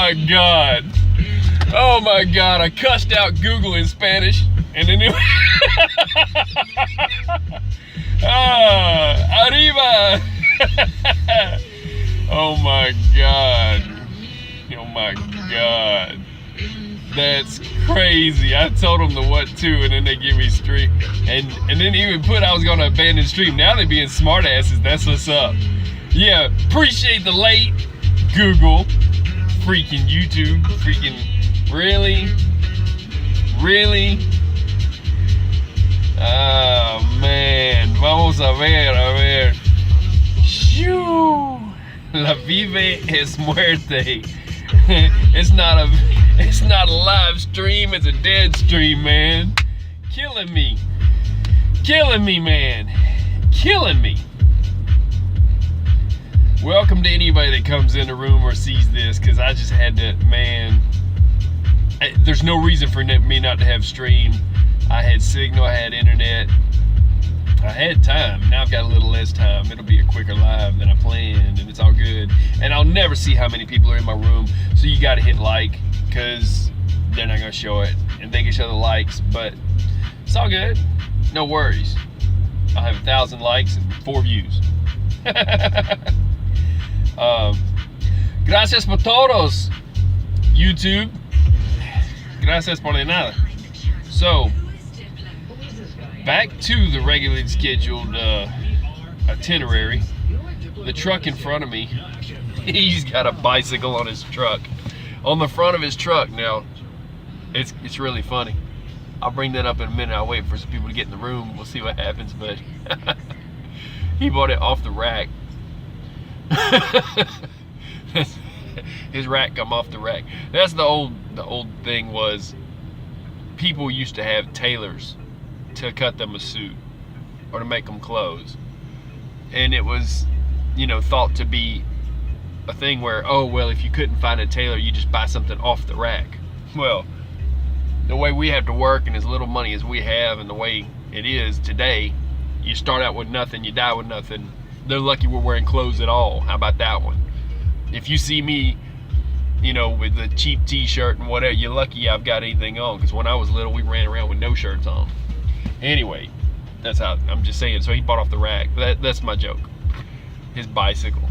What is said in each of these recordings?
my God. Oh my God, I cussed out Google in Spanish, and then it arriba. Oh my God. Oh my God. That's crazy. I told them the what to, and then they give me stream. And then even put I was gonna abandon stream. Now they being smart asses. That's what's up. Yeah, appreciate the late Google. Freaking YouTube. Freaking really? Really? Oh man. Vamos a ver. Shoo. La vive es muerte. It's not a live stream, it's a dead stream, man. Killing me, man. Killing me. Welcome to anybody that comes in the room or sees this, because I just had to, man. There's no reason for me not to have stream. I had signal, I had internet, I had time. Now I've got a little less time. It'll be a quicker live than I planned, and it's all good. And I'll never see how many people are in my room, so you gotta hit like, because they're not gonna show it, and they can show the likes, but it's all good. No worries. I'll have 1,000 likes and 4 views. Gracias por todos, YouTube. Gracias por de nada. So, back to the regularly scheduled itinerary. The truck in front of me, he's got a bicycle on his truck. On the front of his truck. Now, it's really funny. I'll bring that up in a minute. I'll wait for some people to get in the room. We'll see what happens, but he bought it off the rack. His rack come off the rack. That's the old thing was people used to have tailors to cut them a suit or to make them clothes, and it was, you know, thought to be a thing where, oh well, if you couldn't find a tailor, you just buy something off the rack. Well, the way we have to work and as little money as we have and the way it is today, you start out with nothing, you die with nothing. They're lucky we're wearing clothes at all. How about that one? If you see me, you know, with the cheap t-shirt and whatever, you're lucky I've got anything on, because when I was little we ran around with no shirts on. Anyway, that's how, I'm just saying. So he bought off the rack. That's my joke. His bicycle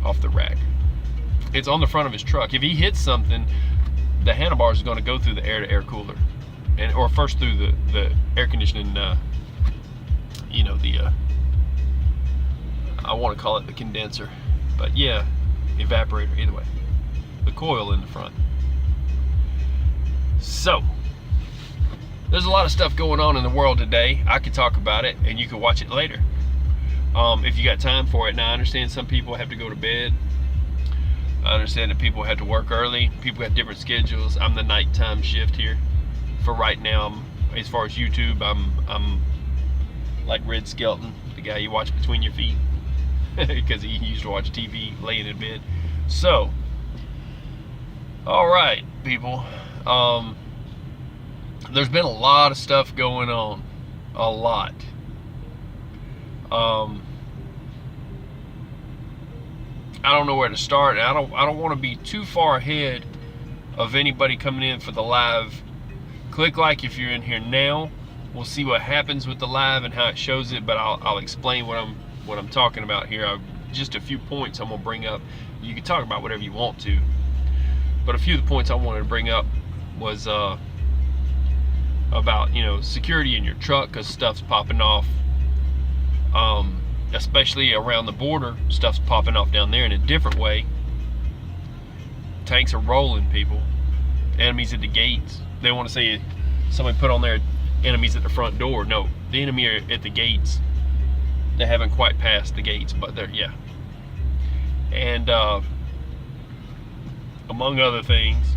off the rack. It's on the front of his truck. If he hits something, the handlebars is going to go through the air-to-air cooler, or first through the air conditioning. You know, I want to call it the condenser, but yeah, evaporator. Either way, the coil in the front. So, there's a lot of stuff going on in the world today. I could talk about it, and you can watch it later if you got time for it. Now, I understand some people have to go to bed. I understand that people have to work early. People have different schedules. I'm the nighttime shift here. For right now, as far as YouTube, I'm like Red Skelton, the guy you watch between your feet, because he used to watch TV laying in bed. So, all right, people. There's been a lot of stuff going on, a lot. I don't know where to start. I don't want to be too far ahead of anybody coming in for the live. Click like if you're in here now. We'll see what happens with the live and how it shows it, but I'll explain what I'm talking about here. Just a few points I'm gonna bring up. You can talk about whatever you want to, but a few of the points I wanted to bring up was about, you know, security in your truck, because stuff's popping off. Especially around the border, stuff's popping off down there in a different way. Tanks are rolling, people. Enemies at the gates. They want to say somebody put on their enemies at the front door. No, the enemy are at the gates. They haven't quite passed the gates, but they're, yeah. And among other things,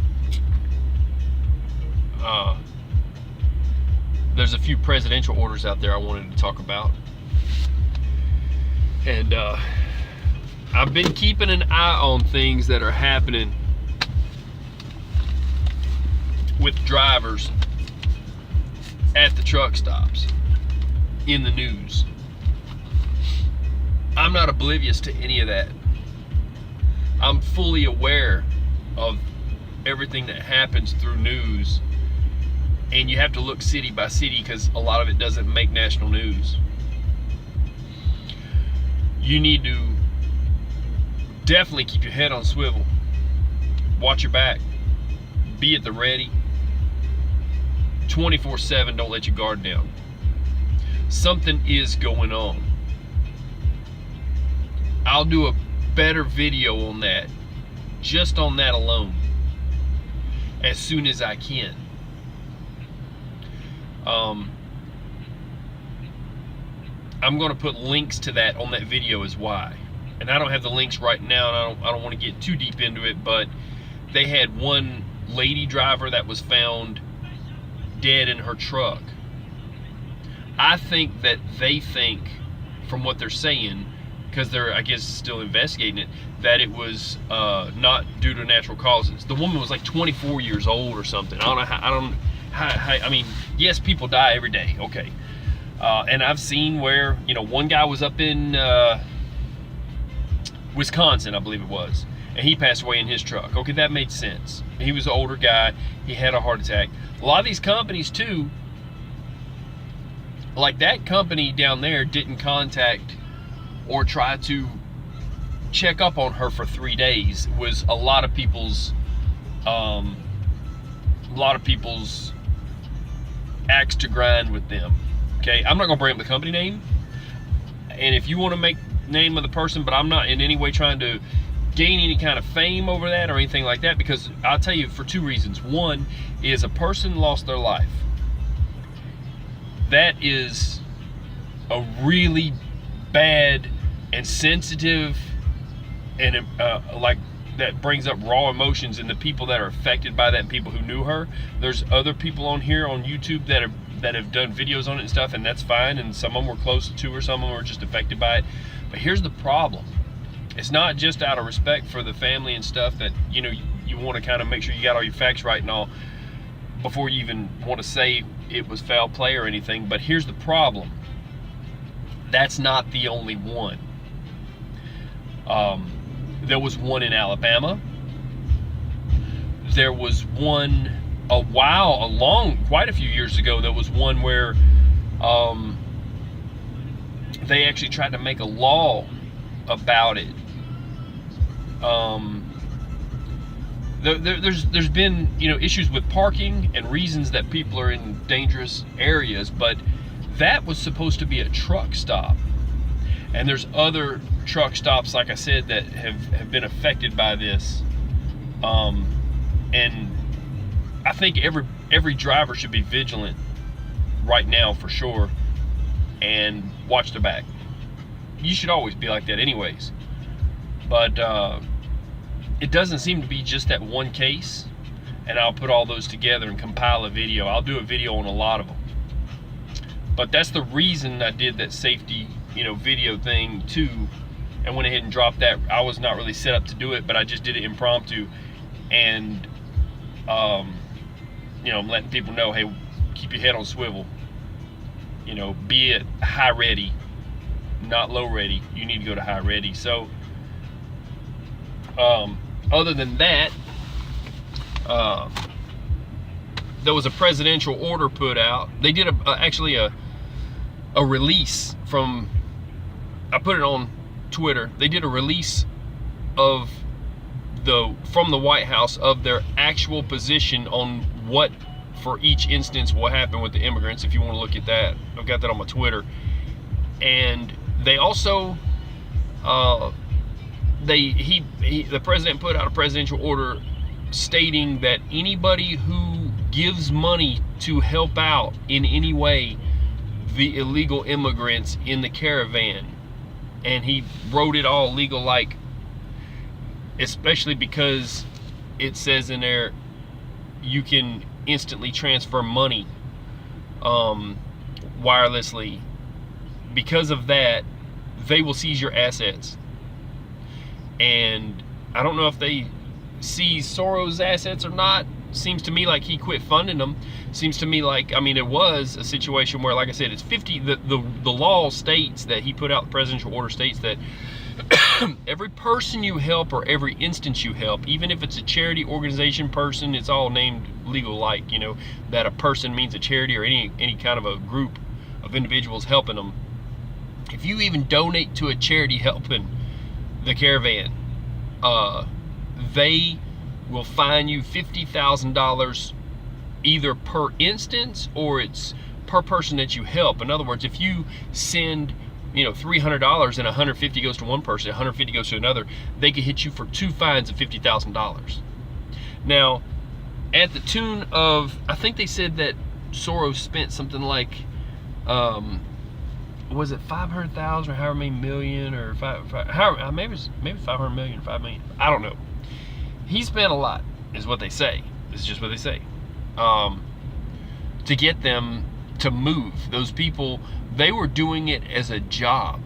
there's a few presidential orders out there I wanted to talk about. And I've been keeping an eye on things that are happening with drivers at the truck stops in the news. I'm not oblivious to any of that. I'm fully aware of everything that happens through news, and you have to look city by city because a lot of it doesn't make national news. You need to definitely keep your head on swivel. Watch your back. Be at the ready. 24/7, don't let your guard down. Something is going on. I'll do a better video on that, just on that alone, as soon as I can. I'm going to put links to that on that video as why. And I don't have the links right now, and I don't want to get too deep into it, but they had one lady driver that was found dead in her truck. I think that they think, from what they're saying, because they're, I guess, still investigating it, that it was not due to natural causes. The woman was like 24 years old or something. I mean, yes, people die every day, okay. And I've seen where, you know, one guy was up in Wisconsin, I believe it was, and he passed away in his truck. Okay, that made sense. He was an older guy. He had a heart attack. A lot of these companies too, like that company down there didn't contact or try to check up on her for 3 days. It was a lot of people's axe to grind with them. Okay, I'm not gonna bring up the company name, and if you want to make name of the person, but I'm not in any way trying to gain any kind of fame over that or anything like that, because I'll tell you, for 2 reasons. One is a person lost their life. That is a really bad and sensitive, and like, that brings up raw emotions in the people that are affected by that and people who knew her. There's other people on here on YouTube that have done videos on it and stuff, and that's fine, and some of them were close to her, some of them were just affected by it. But here's the problem. It's not just out of respect for the family and stuff that, you know, you want to kind of make sure you got all your facts right and all before you even want to say it was foul play or anything. But here's the problem. That's not the only one. There was one in Alabama. There was one quite a few years ago, there was one where they actually tried to make a law about it. There's been, you know, issues with parking and reasons that people are in dangerous areas, but that was supposed to be a truck stop. And there's other truck stops, like I said, that have been affected by this. And I think every driver should be vigilant right now, for sure, and watch the back. You should always be like that anyways. But it doesn't seem to be just that one case, and I'll put all those together and compile a video. I'll do a video on a lot of them. But that's the reason I did that safety, you know, video thing too, and went ahead and dropped that. I was not really set up to do it, but I just did it impromptu, and you know, I'm letting people know, hey, keep your head on swivel. You know, be at high ready, not low ready. You need to go to high ready. So other than that, there was a presidential order put out. They did actually a release from, I put it on Twitter. They did a release of from the White House of their actual position on what for each instance will happen with the immigrants. If you want to look at that, I've got that on my Twitter. And they also the president put out a presidential order stating that anybody who gives money to help out in any way the illegal immigrants in the caravan, and he wrote it all legal, like, especially because it says in there you can instantly transfer money wirelessly. Because of that, they will seize your assets. And I don't know if they seize Soros' assets or not. Seems to me like he quit funding them. Seems to me like, I mean, it was a situation where, like I said, it's 50, the law states that he put out, the presidential order states that Every person you help or every instance you help, even if it's a charity, organization, person, it's all named legal like, you know, that a person means a charity or any kind of a group of individuals helping them. If you even donate to a charity helping the caravan, they will fine you $50,000 either per instance or it's per person that you help. In other words, if you send, you know, $300 and 150 goes to one person, 150 goes to another, they could hit you for 2 fines of $50,000. Now, at the tune of, I think they said that Soros spent something like, was it 500,000 or however many million, or maybe 500 million, 5 million, I don't know. He spent a lot, is what they say. This is just what they say. To get them to move. Those people, they were doing it as a job.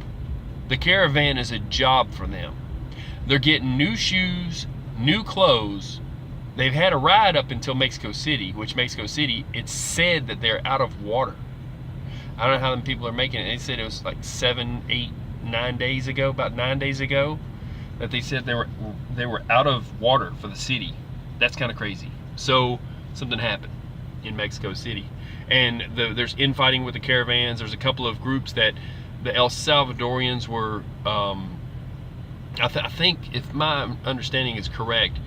The caravan is a job for them. They're getting new shoes, new clothes. They've had a ride up until Mexico City, which Mexico City, it's said that they're out of water. I don't know how them people are making it. They said it was like 7, 8, 9 days ago, about 9 days ago, that they said they were out of water for the city. That's kind of crazy. So something happened in Mexico City, and there's infighting with the caravans. There's a couple of groups that the El Salvadorians were, I think, if my understanding is correct,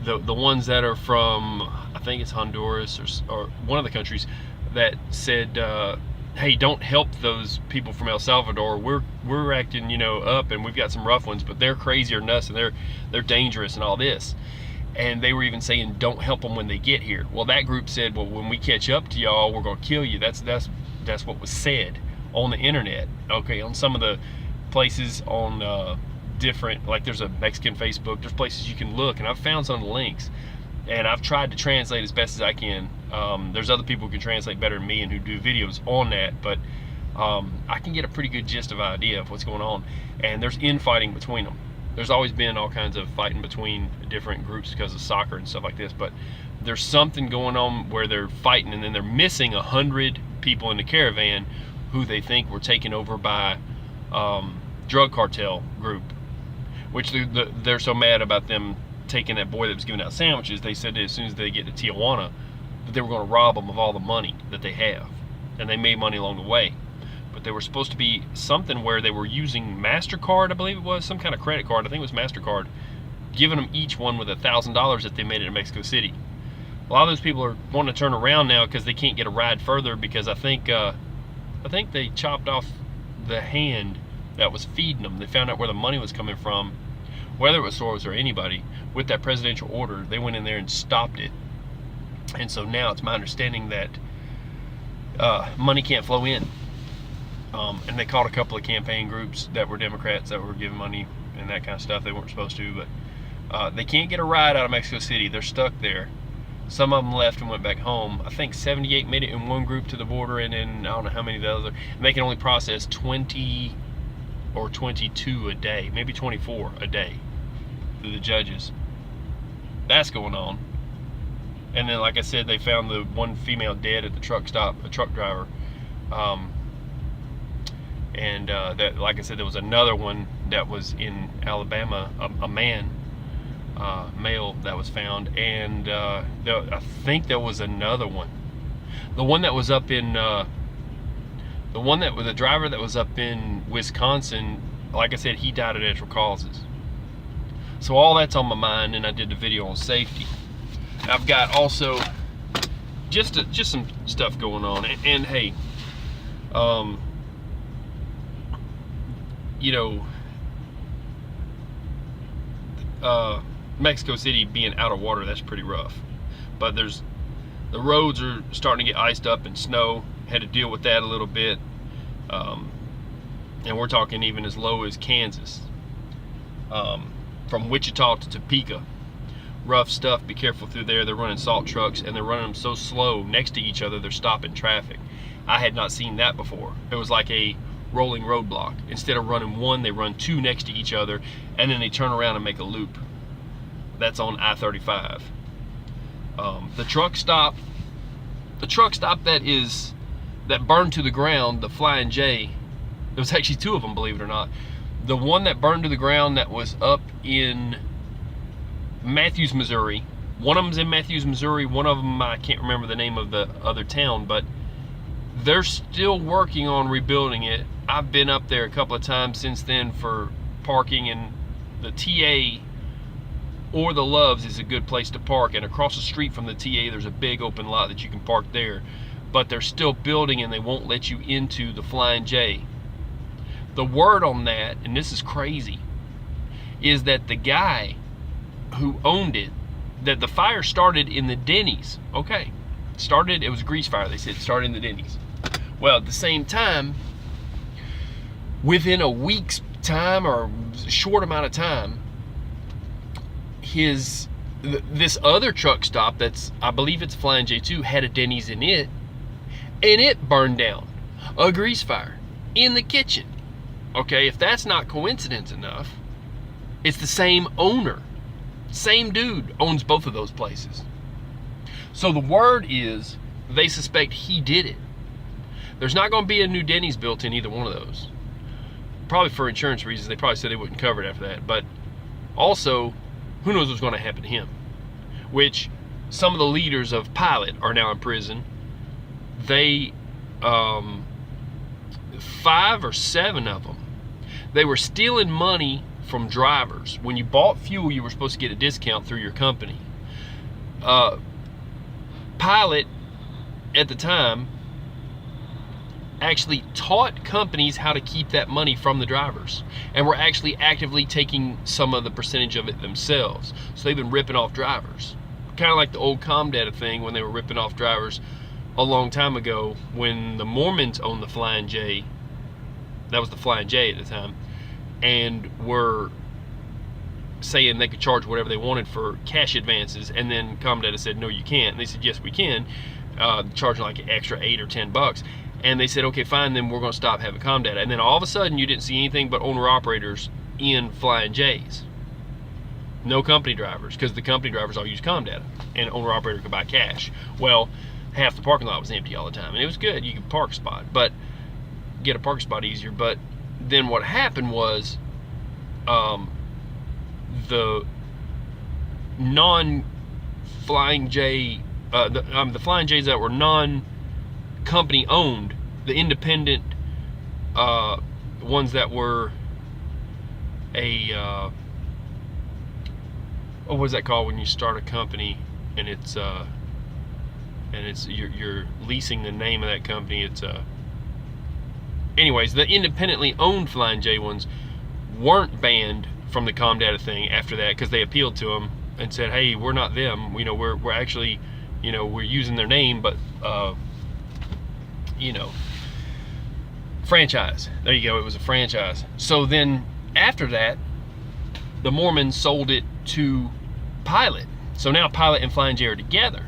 the ones that are from, I think it's Honduras or one of the countries, that said, hey, don't help those people from El Salvador. We're acting, you know, up, and we've got some rough ones, but they're crazy or nuts, and they're dangerous and all this. And they were even saying, don't help them when they get here. Well, that group said, well, when we catch up to y'all, we're gonna kill you. That's what was said on the internet. Okay, on some of the places on different, like there's a Mexican Facebook, there's places you can look, and I've found some of the links, and I've tried to translate as best as I can. There's other people who can translate better than me and who do videos on that, but I can get a pretty good gist of idea of what's going on. And there's infighting between them. There's always been all kinds of fighting between different groups because of soccer and stuff like this, but there's something going on where they're fighting, and then they're missing 100 people in the caravan who they think were taken over by drug cartel group, which they're so mad about them taking that boy that was giving out sandwiches. They said that as soon as they get to Tijuana, that they were going to rob them of all the money that they have, and they made money along the way. But they were supposed to be something where they were using MasterCard, I believe it was, some kind of credit card, I think it was MasterCard, giving them each one with $1,000 if they made it to Mexico City. A lot of those people are wanting to turn around now because they can't get a ride further, because I think they chopped off the hand that was feeding them. They found out where the money was coming from, whether it was Soros or anybody. With that presidential order, they went in there and stopped it. And so now it's my understanding that money can't flow in. And they caught a couple of campaign groups that were Democrats that were giving money and that kind of stuff. They weren't supposed to, but they can't get a ride out of Mexico City. They're stuck there. Some of them left and went back home. I think 78 made it in one group to the border, and then I don't know how many of the other. And they can only process 20 or 22 a day, maybe 24 a day through the judges. That's going on. And then, like I said, they found the one female dead at the truck stop, a truck driver. And that, like I said, there was another one that was in Alabama, a man, male, that was found. And I think there was another one. The one that was up in, the driver that was up in Wisconsin, like I said, he died of natural causes. So all that's on my mind, and I did the video on safety. I've got also just some stuff going on, and hey, you know, Mexico City being out of water, that's pretty rough. But the roads are starting to get iced up and snow. Had to deal with that a little bit, and we're talking even as low as Kansas, from Wichita to Topeka. Rough stuff. Be careful through there. They're running salt trucks, and they're running them so slow next to each other they're stopping traffic. I had not seen that before. It was like a rolling roadblock. Instead of running one, they run two next to each other, and then they turn around and make a loop. That's on I-35. The truck stop that burned to the ground, the Flying J, there was actually two of them, believe it or not. The one that burned to the ground that was up in Matthews, Missouri. One of them's in Matthews, Missouri. One of them, I can't remember the name of the other town, but they're still working on rebuilding it. I've been up there a couple of times since then for parking, and the TA or the Loves is a good place to park, and across the street from the TA there's a big open lot that you can park there. But they're still building, and they won't let you into the Flying J. The word on that, and this is crazy, is that the guy who owned it, that the fire started in the Denny's. Okay, it was a grease fire. They said it started in the Denny's. Well, at the same time, within a week's time or a short amount of time, this other truck stop that's, I believe it's Flying J2, had a Denny's in it, and it burned down. A grease fire in the kitchen. Okay, if that's not coincidence enough, it's the same owner. Same dude owns both of those places. So the word is they suspect he did it. There's not going to be a new Denny's built in either one of those. Probably for insurance reasons. They probably said they wouldn't cover it after that. But also, who knows what's going to happen to him? Which some of the leaders of Pilot are now in prison. They, 5 or 7 of them, they were stealing money from drivers. When you bought fuel, you were supposed to get a discount through your company. Pilot, at the time, actually taught companies how to keep that money from the drivers, and were actually actively taking some of the percentage of it themselves. So they've been ripping off drivers. Kind of like the old ComData thing when they were ripping off drivers a long time ago when the Mormons owned the Flying J. That was the Flying J at the time, and were saying they could charge whatever they wanted for cash advances, and then ComData said no, you can't, and they said yes, we can, charging like an extra $8 or $10, and they said okay, fine, then we're going to stop having ComData. And then all of a sudden you didn't see anything but owner operators in Flying J's, no company drivers, because the company drivers all use ComData, and owner operator could buy cash. Well, half the parking lot was empty all the time, and it was good, you could park a spot, but get a parking spot easier. But then what happened was the non-Flying J, the Flying J's that were non-company owned, the independent ones that were a what was that called when you start a company and it's you're leasing the name of that company? It's anyways, the independently owned Flying J ones weren't banned from the ComData thing after that, because they appealed to them and said, hey, we're not them, you know, we're actually, you know, we're using their name, but you know, franchise. There you go, it was a franchise. So then after that, the Mormons sold it to Pilot. So now Pilot and Flying J are together.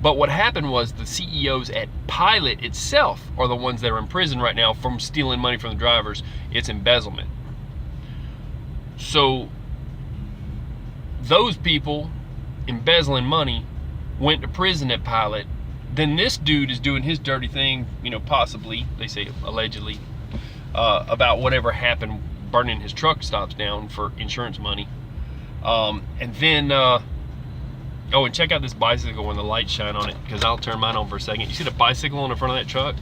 But what happened was the CEOs at Pilot itself are the ones that are in prison right now from stealing money from the drivers. It's embezzlement. So those people embezzling money went to prison at Pilot. Then this dude is doing his dirty thing, you know, possibly, they say allegedly, about whatever happened, burning his truck stops down for insurance money. And then, oh, and check out this bicycle when the lights shine on it, because I'll turn mine on for a second. You see the bicycle on the front of that truck?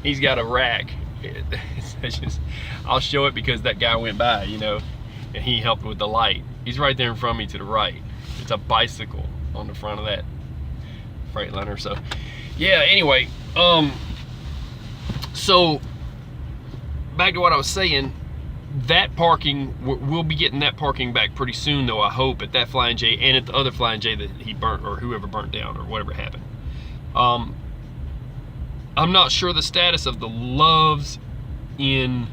He's got a rack. It's just, I'll show it because that guy went by, you know, and he helped with the light. He's right there in front of me to the right. It's a bicycle on the front of that Freightliner. So yeah, anyway, so back to what I was saying. That parking, we'll be getting that parking back pretty soon though, I hope, at that Flying J and at the other Flying J that he burnt, or whoever burnt down, or whatever happened. I'm not sure the status of the Loves in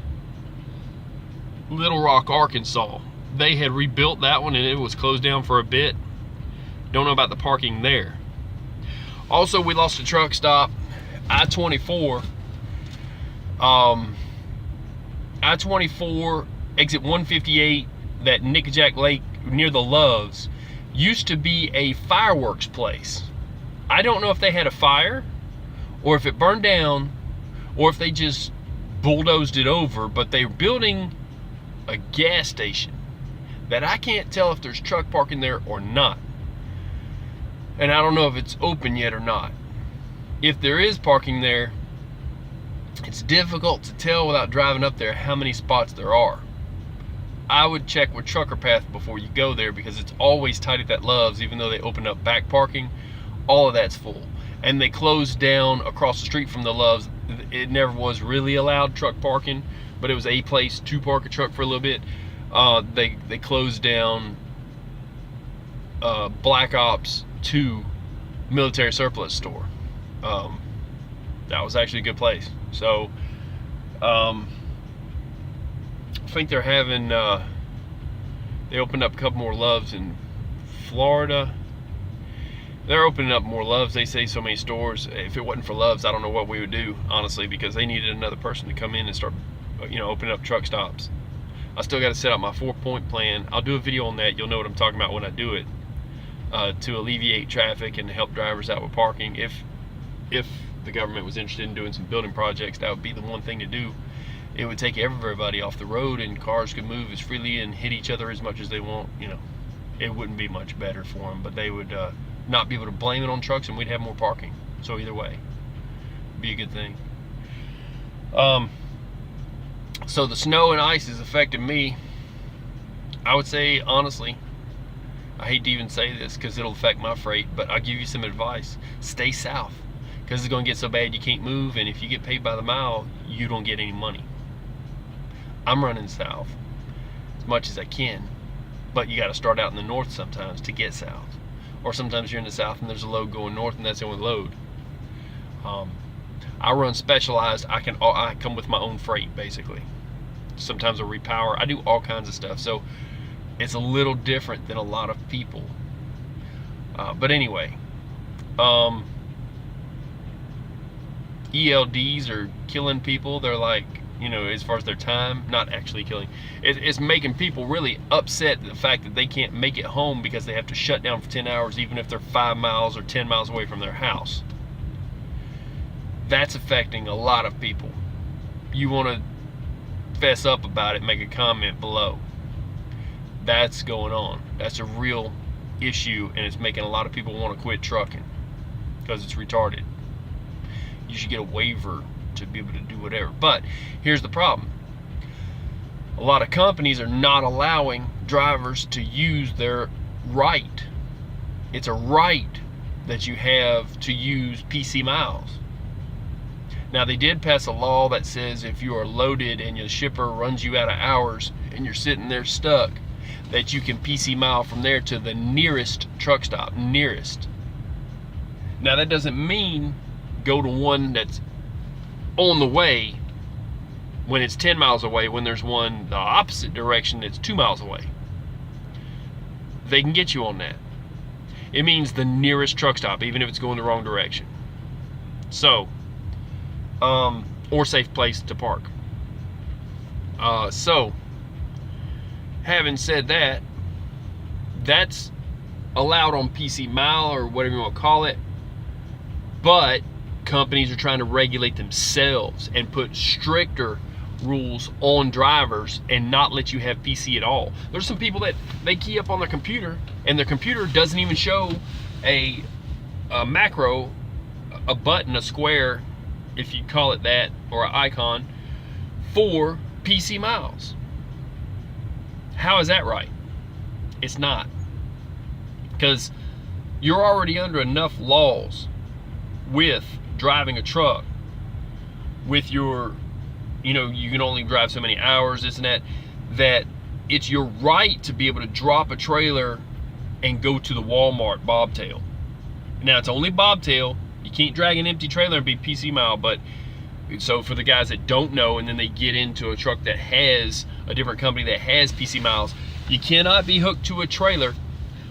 Little Rock, Arkansas. They had rebuilt that one and it was closed down for a bit. Don't know about the parking there. Also, we lost a truck stop, I-24. I-24, exit 158, that Nickajack Lake near the Loves, used to be a fireworks place. I don't know if they had a fire, or if it burned down, or if they just bulldozed it over, but they're building a gas station that I can't tell if there's truck parking there or not. And I don't know if it's open yet or not. If there is parking there, it's difficult to tell without driving up there how many spots there are. I would check with Trucker Path before you go there, because it's always tight at that Love's. Even though they opened up back parking, all of that's full. And they closed down across the street from the Love's. It never was really allowed truck parking, but it was a place to park a truck for a little bit. They closed down Black Ops 2 military surplus store. That was actually a good place. So I think they're having they opened up a couple more Loves in Florida. They're opening up more Loves. They say so many stores. If it wasn't for Loves, I don't know what we would do, honestly, because they needed another person to come in and start, opening up truck stops. I still got to set up my 4-point plan. I'll do a video on that. You'll know what I'm talking about when I do it, to alleviate traffic and help drivers out with parking. If the government was interested in doing some building projects, that would be the one thing to do. It would take everybody off the road, and cars could move as freely and hit each other as much as they want. It wouldn't be much better for them, but they would not be able to blame it on trucks, and we'd have more parking. So either way, it'd be a good thing. So the snow and ice has affected me. I would say, honestly, I hate to even say this because it'll affect my freight, but I'll give you some advice. Stay south, because it's going to get so bad you can't move, and if you get paid by the mile, you don't get any money. I'm running south as much as I can, but you got to start out in the north sometimes to get south. Or sometimes you're in the south and there's a load going north, and that's the only load. I run specialized. I come with my own freight, basically. Sometimes I repower. I do all kinds of stuff, so it's a little different than a lot of people. But anyway, ELDs are killing people. They're like, as far as their time, not actually killing. It's making people really upset, the fact that they can't make it home because they have to shut down for 10 hours, even if they're 5 miles or 10 miles away from their house. That's affecting a lot of people. You want to fess up about it, make a comment below. That's going on. That's a real issue, and it's making a lot of people want to quit trucking because it's retarded. You should get a waiver to be able to do whatever. But here's the problem. A lot of companies are not allowing drivers to use their right. It's a right that you have to use PC miles. Now, they did pass a law that says if you are loaded and your shipper runs you out of hours and you're sitting there stuck, that you can PC mile from there to the nearest truck stop. Nearest. Now, that doesn't mean go to one that's on the way when it's 10 miles away, when there's one the opposite direction that's 2 miles away. They can get you on that. It means the nearest truck stop, even if it's going the wrong direction. So, or safe place to park. So, having said that, that's allowed on PC mile or whatever you want to call it, but companies are trying to regulate themselves and put stricter rules on drivers and not let you have PC at all. There's some people that they key up on their computer, and their computer doesn't even show a macro, a button, a square, if you call it that, or an icon for PC miles. How is that right? It's not, because you're already under enough laws with driving a truck, with your, you can only drive so many hours, this and that it's your right to be able to drop a trailer and go to the Walmart bobtail. Now, it's only bobtail. You can't drag an empty trailer and be PC mile, but so for the guys that don't know, and then they get into a truck that has a different company that has PC miles, you cannot be hooked to a trailer.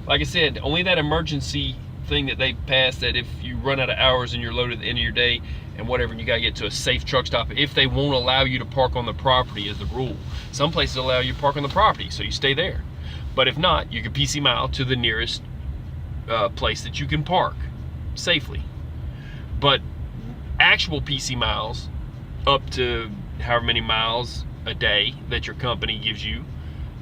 Like I said, only that emergency thing that they passed, that if you run out of hours and you're loaded at the end of your day and whatever, and you gotta get to a safe truck stop, if they won't allow you to park on the property is the rule. Some places allow you to park on the property, so you stay there. But if not, you can PC mile to the nearest place that you can park safely. But actual PC miles up to however many miles a day that your company gives you.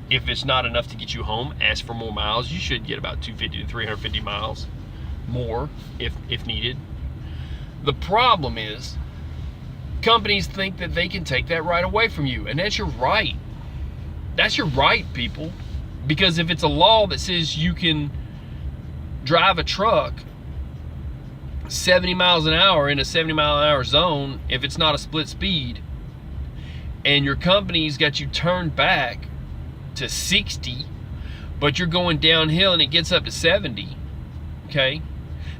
If it's not enough to get you home, ask for more miles. You should get about 250 to 350 miles more if needed. The problem is companies think that they can take that right away from you, and that's your right. That's your right, people. Because if it's a law that says you can drive a truck 70 miles an hour in a 70 mile an hour zone, if it's not a split speed, and your company's got you turned back to 60, but you're going downhill and it gets up to 70, okay?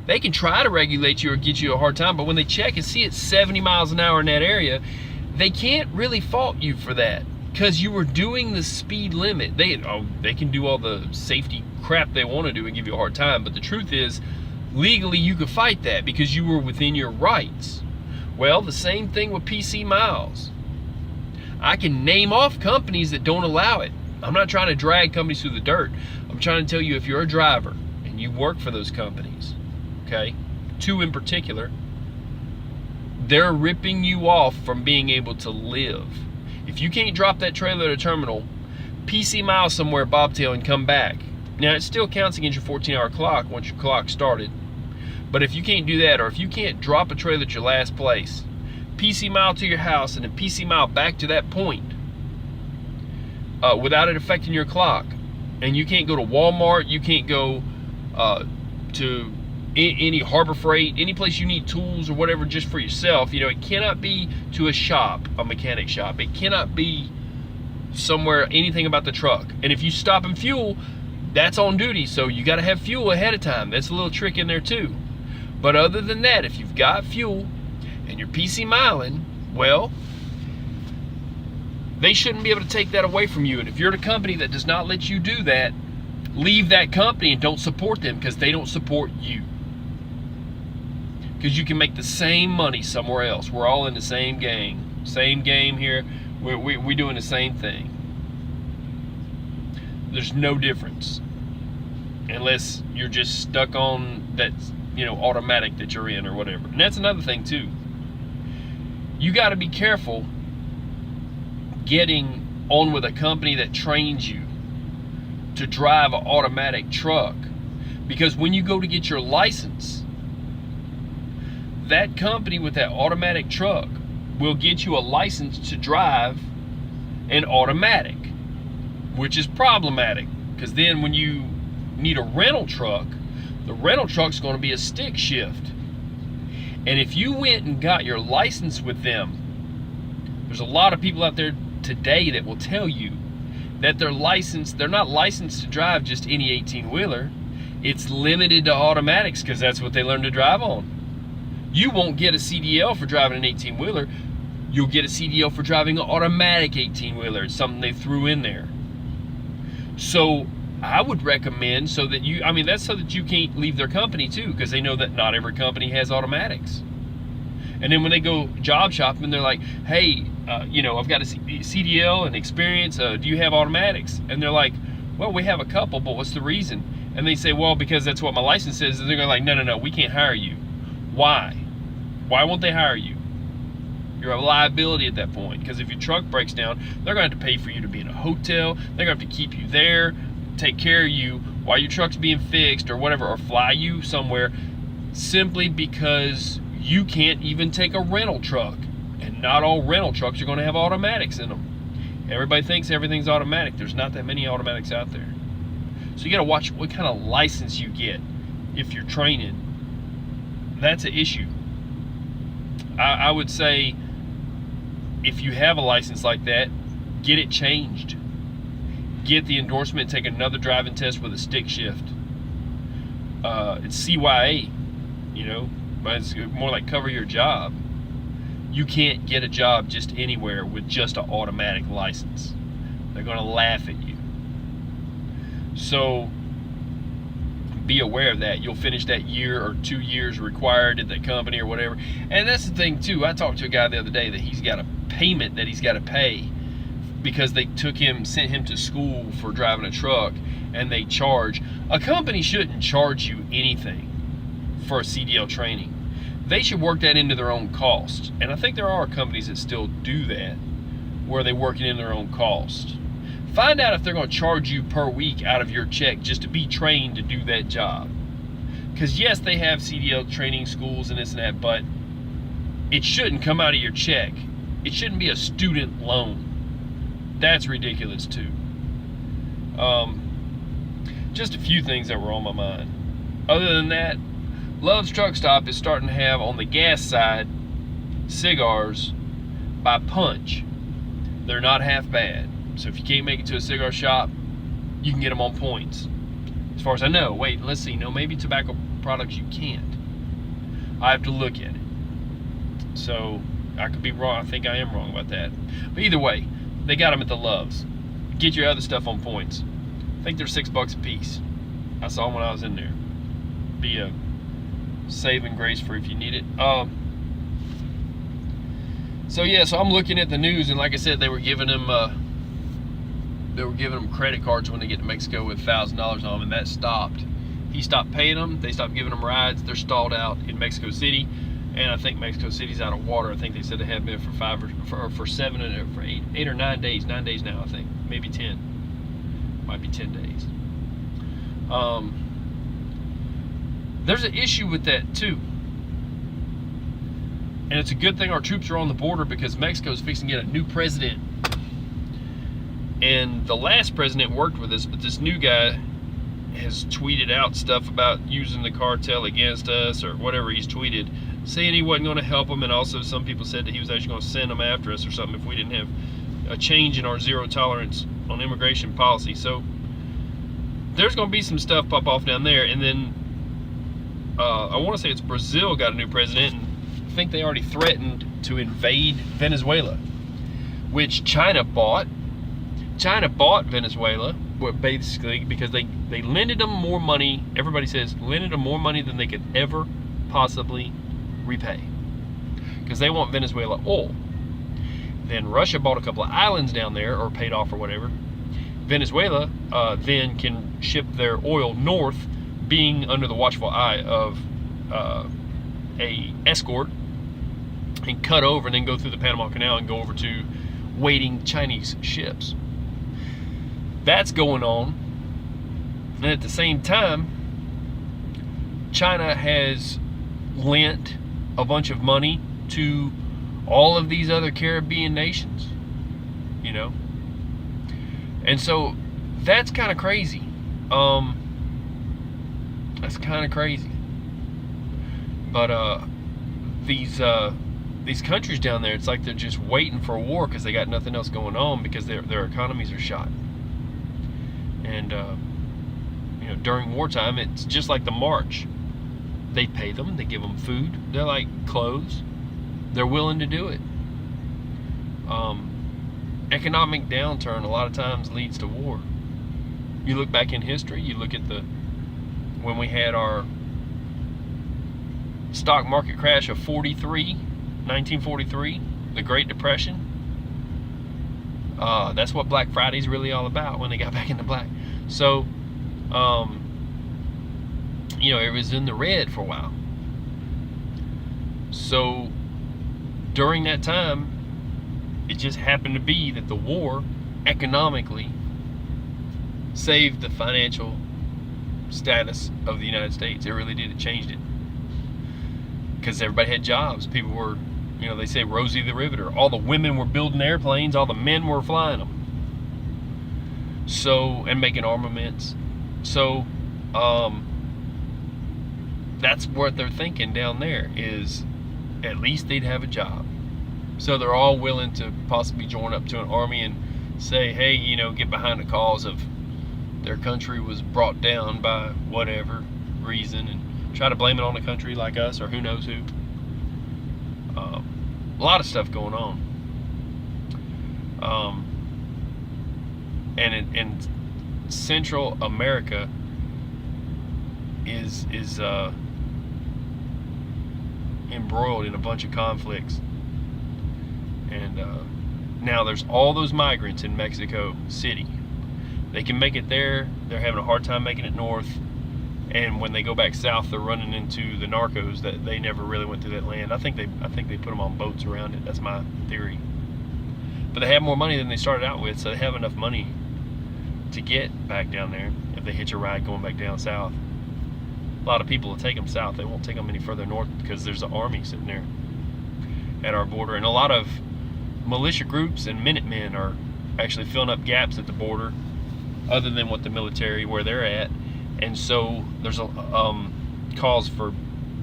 They can try to regulate you or get you a hard time, but when they check and see it's 70 miles an hour in that area, they can't really fault you for that because you were doing the speed limit. They can do all the safety crap they want to do and give you a hard time, but the truth is, legally you could fight that because you were within your rights. Well, the same thing with PC miles. I can name off companies that don't allow it. I'm not trying to drag companies through the dirt. I'm trying to tell you, if you're a driver and you work for those companies, okay, two in particular, they're ripping you off from being able to live. If you can't drop that trailer at a terminal, PC miles somewhere, bobtail, and come back. Now, it still counts against your 14-hour clock once your clock started. But if you can't do that, or if you can't drop a trailer at your last place, PC mile to your house and a PC mile back to that point, without it affecting your clock, and you can't go to Walmart, you can't go to any Harbor Freight, any place you need tools or whatever just for yourself, you know, it cannot be to a shop, a mechanic shop. It cannot be somewhere, anything about the truck. And if you stop and fuel, that's on duty, so you got to have fuel ahead of time. That's a little trick in there too. But other than that, if you've got fuel and you're PC miling, well, they shouldn't be able to take that away from you. And if you're at a company that does not let you do that, leave that company and don't support them, because they don't support you. Because you can make the same money somewhere else. We're all in the same game. Same game here. We're doing the same thing. There's no difference. Unless you're just stuck on that, you know, automatic that you're in or whatever. And that's another thing too. You got to be careful getting on with a company that trains you to drive an automatic truck, because when you go to get your license, that company with that automatic truck will get you a license to drive an automatic, which is problematic, because then when you need a rental truck, the rental truck's going to be a stick shift. And if you went and got your license with them, there's a lot of people out there today that will tell you that they're not licensed to drive just any 18-wheeler. It's limited to automatics because that's what they learn to drive on. You won't get a CDL for driving an 18-wheeler. You'll get a CDL for driving an automatic 18-wheeler. It's something they threw in there. So I would recommend, so that you, I mean, that's so that you can't leave their company too, because they know that not every company has automatics. And then when they go job shopping, they're like, hey, you know, I've got a CDL and experience. Do you have automatics? And they're like, well, we have a couple, but what's the reason? And they say, well, because that's what my license says. And they're going like, no, we can't hire you. Why? Why won't they hire you? You're a liability at that point, because if your truck breaks down, they're going to have to pay for you to be in a hotel. They're going to have to keep you there, take care of you while your truck's being fixed or whatever, or fly you somewhere, simply because you can't even take a rental truck. And not all rental trucks are going to have automatics in them. Everybody thinks everything's automatic. There's not that many automatics out there. So you got to watch what kind of license you get if you're training. That's an issue. I would say, if you have a license like that, get it changed. Get the endorsement, take another driving test with a stick shift. It's CYA, you know, but it's more like cover your job. You can't get a job just anywhere with just an automatic license. They're going to laugh at you. So be aware of that. You'll finish that year or 2 years required at that company or whatever. And that's the thing too. I talked to a guy the other day that he's got a payment that he's got to pay because they sent him to school for driving a truck, and they charge. A company shouldn't charge you anything for a CDL training. They should work that into their own cost. And I think there are companies that still do that, where they work it in their own cost. Find out if they're going to charge you per week out of your check just to be trained to do that job. Because yes, they have CDL training schools and this and that, but it shouldn't come out of your check. It shouldn't be a student loan. That's ridiculous too. Just a few things that were on my mind. Other than that, Love's Truck Stop is starting to have on the gas side cigars by punch. They're not half bad. So if you can't make it to a cigar shop, you can get them on points. As far as I know. Wait, let's see. No, maybe tobacco products you can't. I have to look at it. So I could be wrong. I think I am wrong about that. But either way, they got them at the Loves. Get your other stuff on points. I think they're $6 a piece. I saw them when I was in there. Be a saving grace for if you need it. So yeah, so I'm looking at the news, and like I said, they were giving them credit cards when they get to Mexico with $1,000 on them, and that stopped. He stopped paying them. They stopped giving them rides. They're stalled out in Mexico City, and I think Mexico City's out of water. I think they said they have been for 8 or 9 days. 9 days now, I think, maybe 10. Might be 10 days. There's an issue with that too. And it's a good thing our troops are on the border, because Mexico's fixing to get a new president. And the last president worked with us, but this new guy has tweeted out stuff about using the cartel against us, or whatever he's tweeted, saying he wasn't going to help them. And also some people said that he was actually going to send them after us or something if we didn't have a change in our zero tolerance on immigration policy. So there's going to be some stuff pop off down there. And then I want to say it's Brazil got a new president, and I think they already threatened to invade Venezuela, which China bought. China bought Venezuela, basically, because they lended them more money. Everybody says lended them more money than they could ever possibly repay, because they want Venezuela oil. Then Russia bought a couple of islands down there, or paid off or whatever. Venezuela then can ship their oil north, being under the watchful eye of a escort, and cut over and then go through the Panama Canal and go over to waiting Chinese ships. That's going on. And at the same time, China has lent a bunch of money to all of these other Caribbean nations, you know. And so that's kind of crazy. That's kind of crazy. But these countries down there, it's like they're just waiting for a war, because they got nothing else going on, because their economies are shot. And you know, during wartime, it's just like the march. They pay them, they give them food, they're like clothes. They're willing to do it. Economic downturn a lot of times leads to war. You look back in history, you look at when we had our stock market crash of 1943, the Great Depression. That's what Black Friday's really all about, when they got back into black. So, you know, it was in the red for a while. So, during that time, it just happened to be that the war economically saved the financial status of the United States. It really did. It changed it. Because everybody had jobs. People were, you know, they say Rosie the Riveter. All the women were building airplanes. All the men were flying them. So, and making armaments. So, that's what they're thinking down there, is at least they'd have a job. So they're all willing to possibly join up to an army and say, hey, you know, get behind the cause of their country was brought down by whatever reason, and try to blame it on a country like us, or who knows who. A lot of stuff going on. And in Central America is embroiled in a bunch of conflicts. And now there's all those migrants in Mexico City. They can make it there. They're having a hard time making it north. and when they go back south, they're running into the narcos that they never really went through that land. I think they put them on boats around it. That's my theory. But they have more money than they started out with, so they have enough money to get back down there if they hitch a ride going back down south. A lot of people will take them south. They won't take them any further north because there's an army sitting there at our border, and a lot of militia groups and Minutemen are actually filling up gaps at the border, other than what the military where they're at, and so there's a cause for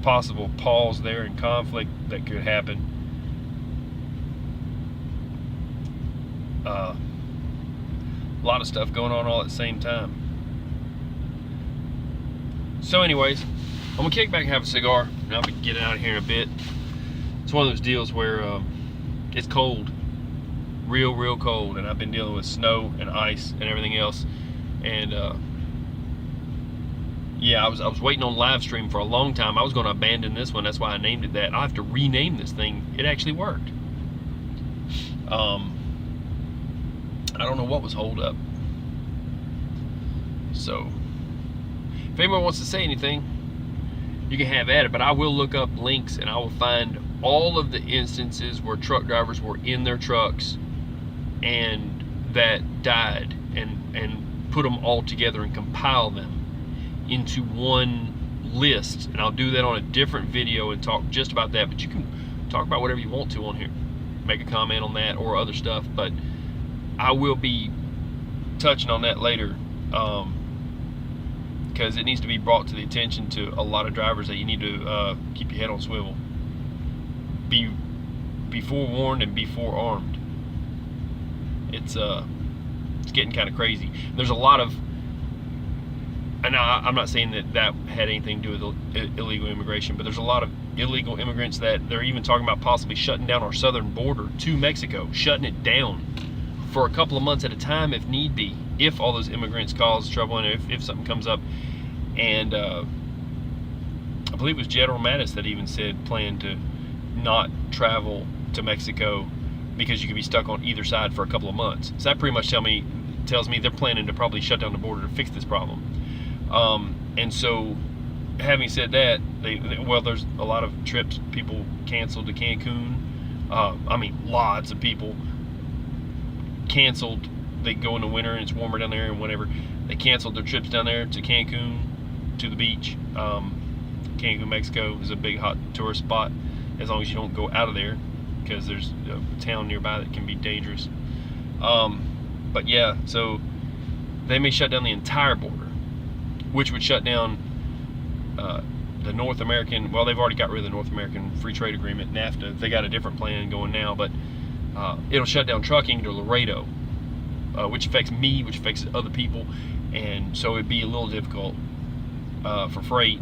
possible pause there and conflict that could happen. A lot of stuff going on all at the same time. So anyways, I'm gonna kick back and have a cigar, and I'll be getting out of here in a bit. It's one of those deals where it's cold, real cold, and I've been dealing with snow and ice and everything else, and yeah, I was waiting on live stream for a long time. I was going to abandon this one. That's why I named it that. I'll have to rename this thing. It actually worked. I don't know what was hold up. So if anyone wants to say anything, you can have at it, but I will look up links and I will find all of the instances where truck drivers were in their trucks and that died, and put them all together and compile them into one list. And I'll do that on a different video and talk just about that, but you can talk about whatever you want to on here, make a comment on that or other stuff, but I will be touching on that later, because it needs to be brought to the attention to a lot of drivers that you need to keep your head on swivel, be forewarned and be forearmed. It's getting kind of crazy. There's a lot of, and I'm not saying that had anything to do with illegal immigration, but there's a lot of illegal immigrants that they're even talking about possibly shutting down our southern border to Mexico, shutting it down for a couple of months at a time if need be, if all those immigrants cause trouble and if something comes up. And I believe it was General Mattis that even said plan to not travel to Mexico because you could be stuck on either side for a couple of months. So that pretty much tells me they're planning to probably shut down the border to fix this problem. And so, having said that, well, there's a lot of trips people canceled to Cancun. I mean, lots of people canceled. They go in the winter and it's warmer down there, and whatever, they canceled their trips down there to Cancun, to the beach. Cancun, Mexico is a big hot tourist spot, as long as you don't go out of there, because there's a town nearby that can be dangerous. But yeah, so they may shut down the entire border, which would shut down the North American, well, they've already got rid of the North American Free Trade Agreement, NAFTA. They got a different plan going now, but it'll shut down trucking to Laredo, which affects me, which affects other people, and so it'd be a little difficult for freight,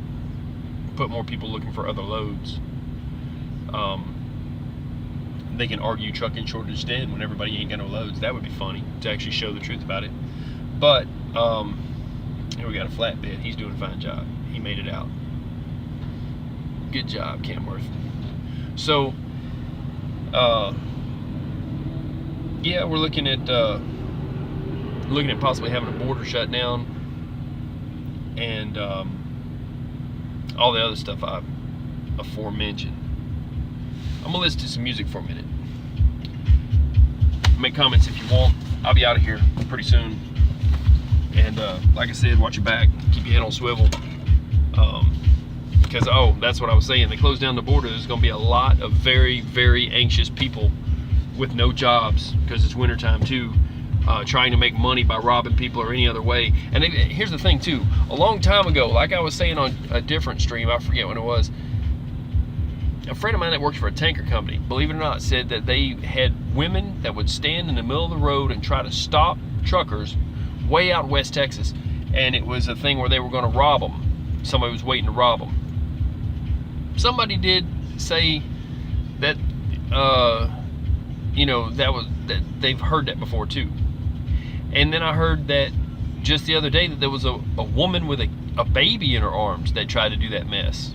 put more people looking for other loads. They can argue trucking shortage dead when everybody ain't got no loads. That would be funny to actually show the truth about it. But here we got a flatbed. He's doing a fine job. He made it out. Good job, Camworth. So yeah, we're looking at possibly having a border shut down, and all the other stuff I've aforementioned. I'm gonna listen to some music for a minute. Make comments if you want. I'll be out of here pretty soon. And like I said, watch your back, keep your head on swivel. Because, oh, that's what I was saying. They closed down the border. There's gonna be a lot of very, very anxious people with no jobs, because it's wintertime too, trying to make money by robbing people or any other way. And here's the thing too, a long time ago, like I was saying on a different stream, I forget when it was, a friend of mine that works for a tanker company, believe it or not, said that they had women that would stand in the middle of the road and try to stop truckers way out in West Texas, and it was a thing where they were going to rob them. Somebody was waiting to rob them. Somebody did say that you know, that they've heard that before too. And then I heard that just the other day that there was a woman with a baby in her arms that tried to do that mess,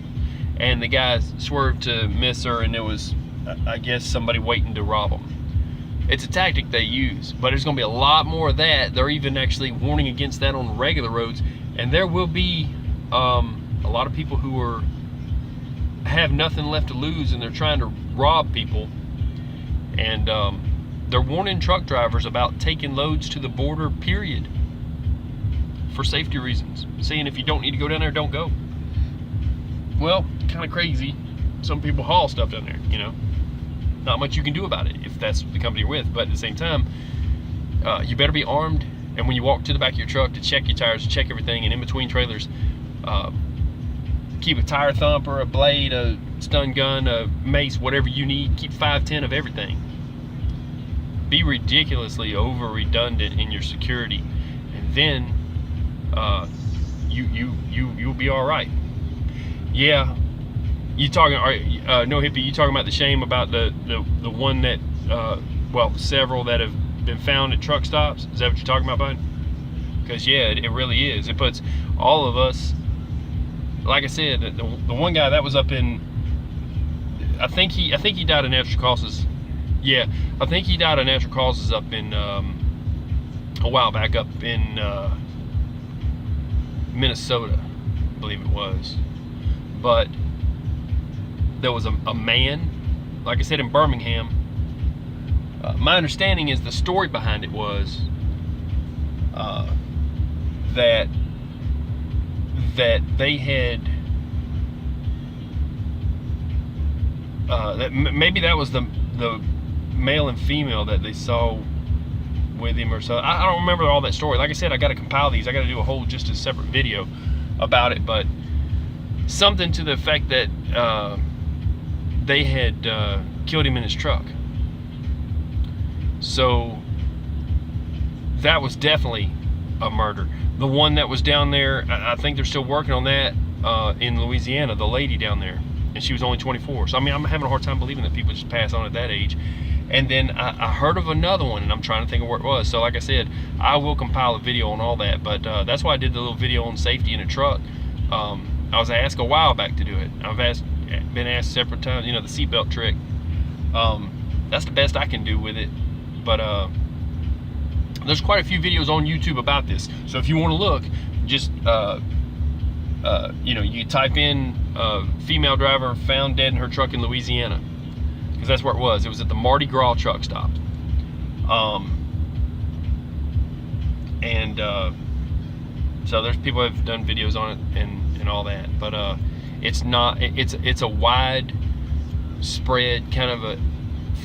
and the guy swerved to miss her, and it was, I guess, somebody waiting to rob them. It's a tactic they use, but there's going to be a lot more of that. They're even actually warning against that on regular roads, and there will be a lot of people who have nothing left to lose, and they're trying to rob people, and they're warning truck drivers about taking loads to the border, period, for safety reasons, saying if you don't need to go down there, don't go. Well, kind of crazy. Some people haul stuff down there, you know. Not much you can do about it if that's the company you're with, but at the same time, you better be armed, and when you walk to the back of your truck, to check your tires, to check everything, and in between trailers, keep a tire thumper, a blade, a stun gun, a mace, whatever you need. Keep 5-10 of everything. Be ridiculously over redundant in your security, and then you'll be all right. Yeah, you talking? No hippie. You talking about the shame about the one that well, several that have been found at truck stops? Is that what you're talking about, bud? Because yeah, it really is. It puts all of us. Like I said, the one guy that was up in, I think he died of natural causes. Yeah, I think he died of natural causes up in a while back up in Minnesota, I believe it was. But there was a man, like I said, in Birmingham. My understanding is the story behind it was that they had that maybe that was the male and female that they saw with him or so. I don't remember all that story. Like I said, I got to compile these. I got to do a whole just a separate video about it, but something to the effect that they had killed him in his truck. So that was definitely a murder. The one that was down there, I think they're still working on that in Louisiana, the lady down there, and she was only 24. So I mean, I'm having a hard time believing that people just pass on at that age. And then I heard of another one, and I'm trying to think of where it was. So like I said, I will compile a video on all that, but that's why I did the little video on safety in a truck. I was asked a while back to do it. Been asked several times, you know, the seatbelt trick. That's the best I can do with it. But there's quite a few videos on YouTube about this. So if you want to look, just you know, you type in female driver found dead in her truck in Louisiana, because that's where it was. It was at the Mardi Gras truck stop. So there's people that have done videos on it and all that. But it's a wide spread kind of a